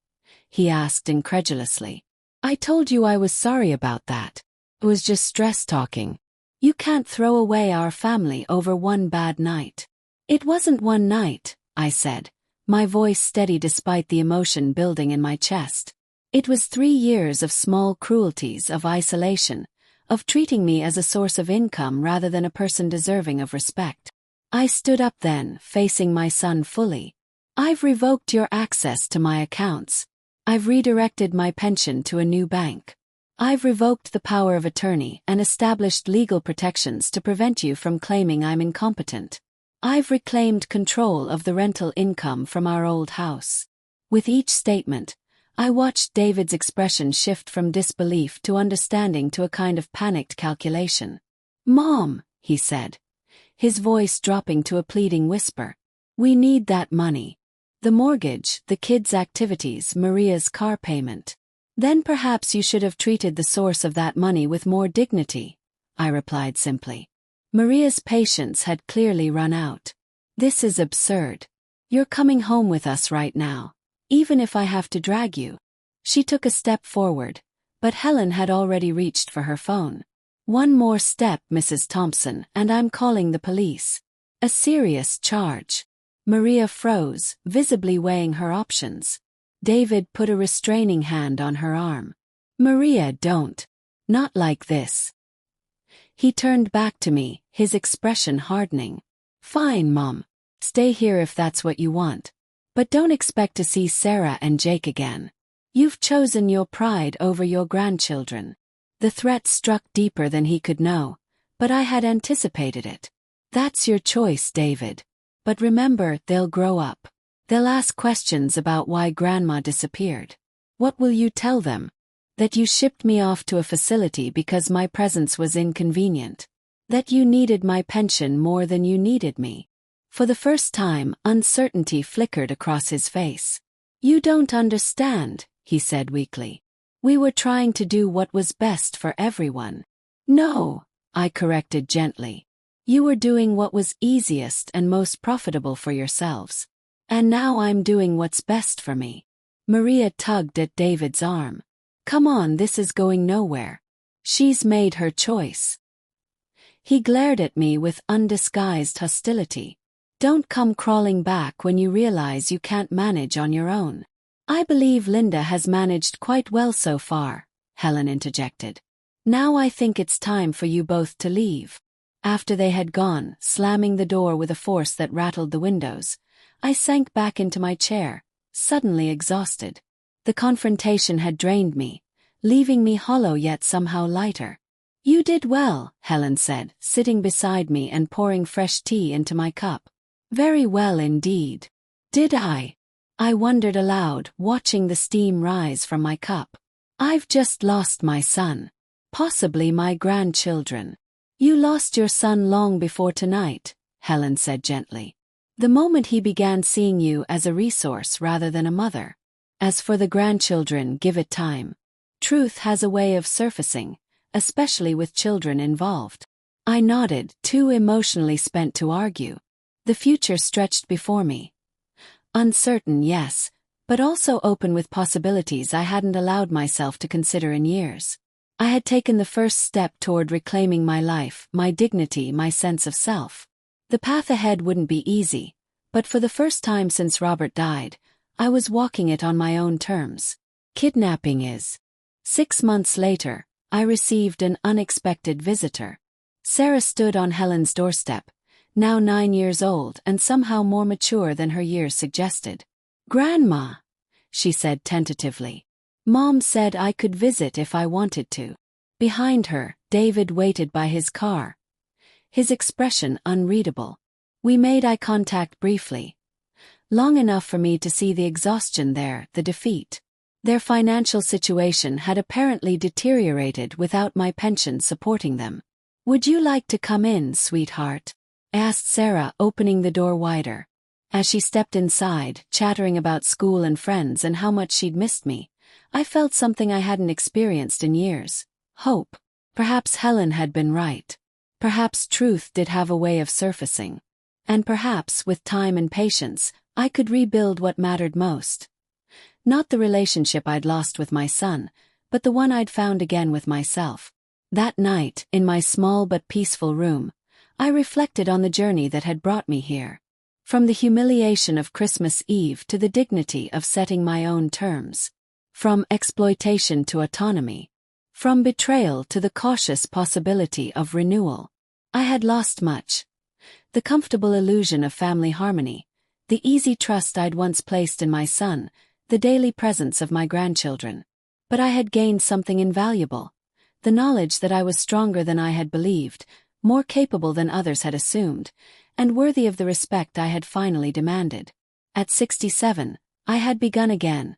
He asked incredulously. I told you I was sorry about that. It was just stress talking. You can't throw away our family over one bad night. It wasn't one night, I said, my voice steady despite the emotion building in my chest. It was 3 years of small cruelties, of isolation, of treating me as a source of income rather than a person deserving of respect. I stood up then, facing my son fully. I've revoked your access to my accounts. I've redirected my pension to a new bank. I've revoked the power of attorney and established legal protections to prevent you from claiming I'm incompetent. I've reclaimed control of the rental income from our old house. With each statement, I watched David's expression shift from disbelief to understanding to a kind of panicked calculation. Mom, he said, his voice dropping to a pleading whisper. We need that money. The mortgage, the kids' activities, Maria's car payment. Then perhaps you should have treated the source of that money with more dignity, I replied simply. Maria's patience had clearly run out. This is absurd. You're coming home with us right now, even if I have to drag you. She took a step forward, but Helen had already reached for her phone. One more step, Mrs. Thompson, and I'm calling the police. A serious charge. Maria froze, visibly weighing her options. David put a restraining hand on her arm. Maria, don't. Not like this. He turned back to me, his expression hardening. Fine, Mom. Stay here if that's what you want. But don't expect to see Sarah and Jake again. You've chosen your pride over your grandchildren. The threat struck deeper than he could know, but I had anticipated it. That's your choice, David. But remember, they'll grow up. They'll ask questions about why Grandma disappeared. What will you tell them? That you shipped me off to a facility because my presence was inconvenient. That you needed my pension more than you needed me. For the first time, uncertainty flickered across his face. You don't understand, he said weakly. We were trying to do what was best for everyone. No, I corrected gently. You were doing what was easiest and most profitable for yourselves. And now I'm doing what's best for me. Maria tugged at David's arm. Come on, this is going nowhere. She's made her choice. He glared at me with undisguised hostility. Don't come crawling back when you realize you can't manage on your own. I believe Linda has managed quite well so far, Helen interjected. Now I think it's time for you both to leave. After they had gone, slamming the door with a force that rattled the windows, I sank back into my chair, suddenly exhausted. The confrontation had drained me, leaving me hollow yet somehow lighter. You did well, Helen said, sitting beside me and pouring fresh tea into my cup. Very well indeed. Did I? I wondered aloud, watching the steam rise from my cup. I've just lost my son. Possibly my grandchildren. You lost your son long before tonight, Helen said gently. The moment he began seeing you as a resource rather than a mother. As for the grandchildren, give it time. Truth has a way of surfacing, especially with children involved. I nodded, too emotionally spent to argue. The future stretched before me. Uncertain, yes, but also open with possibilities I hadn't allowed myself to consider in years. I had taken the first step toward reclaiming my life, my dignity, my sense of self. The path ahead wouldn't be easy, but for the first time since Robert died, I was walking it on my own terms. Kidnapping is. 6 months later, I received an unexpected visitor. Sarah stood on Helen's doorstep, now 9 years old and somehow more mature than her years suggested. "Grandma," she said tentatively. "Mom said I could visit if I wanted to." Behind her, David waited by his car, his expression unreadable. We made eye contact briefly, long enough for me to see the exhaustion there, the defeat. Their financial situation had apparently deteriorated without my pension supporting them. "Would you like to come in, sweetheart?" asked Sarah, opening the door wider. As she stepped inside, chattering about school and friends and how much she'd missed me, I felt something I hadn't experienced in years. Hope. Perhaps Helen had been right. Perhaps truth did have a way of surfacing. And perhaps, with time and patience, I could rebuild what mattered most. Not the relationship I'd lost with my son, but the one I'd found again with myself. That night, in my small but peaceful room, I reflected on the journey that had brought me here. From the humiliation of Christmas Eve to the dignity of setting my own terms. From exploitation to autonomy. From betrayal to the cautious possibility of renewal. I had lost much. The comfortable illusion of family harmony, the easy trust I'd once placed in my son, the daily presence of my grandchildren. But I had gained something invaluable. The knowledge that I was stronger than I had believed, more capable than others had assumed, and worthy of the respect I had finally demanded. At 67, I had begun again.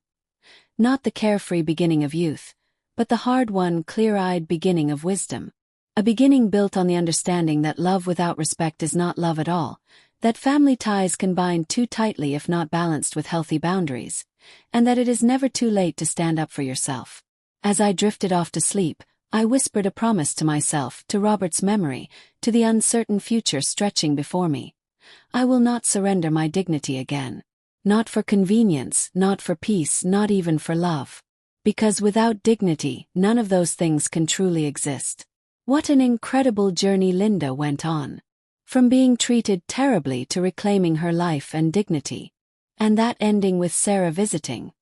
Not the carefree beginning of youth, but the hard-won, clear-eyed beginning of wisdom. A beginning built on the understanding that love without respect is not love at all, that family ties can bind too tightly if not balanced with healthy boundaries, and that it is never too late to stand up for yourself. As I drifted off to sleep, I whispered a promise to myself, to Robert's memory, to the uncertain future stretching before me. I will not surrender my dignity again. Not for convenience, not for peace, not even for love. Because without dignity, none of those things can truly exist. What an incredible journey Linda went on. From being treated terribly to reclaiming her life and dignity. And that ending with Sarah visiting.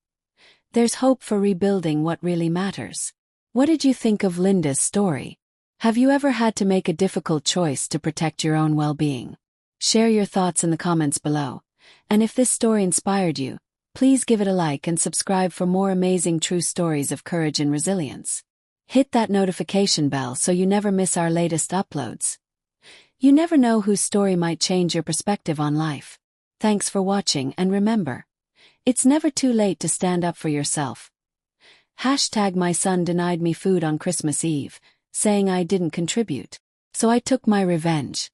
There's hope for rebuilding what really matters. What did you think of Linda's story? Have you ever had to make a difficult choice to protect your own well-being? Share your thoughts in the comments below. And if this story inspired you, please give it a like and subscribe for more amazing true stories of courage and resilience. Hit that notification bell so you never miss our latest uploads. You never know whose story might change your perspective on life. Thanks for watching, and remember, it's never too late to stand up for yourself. #My son denied me food on Christmas Eve, saying I didn't contribute. So I took my revenge.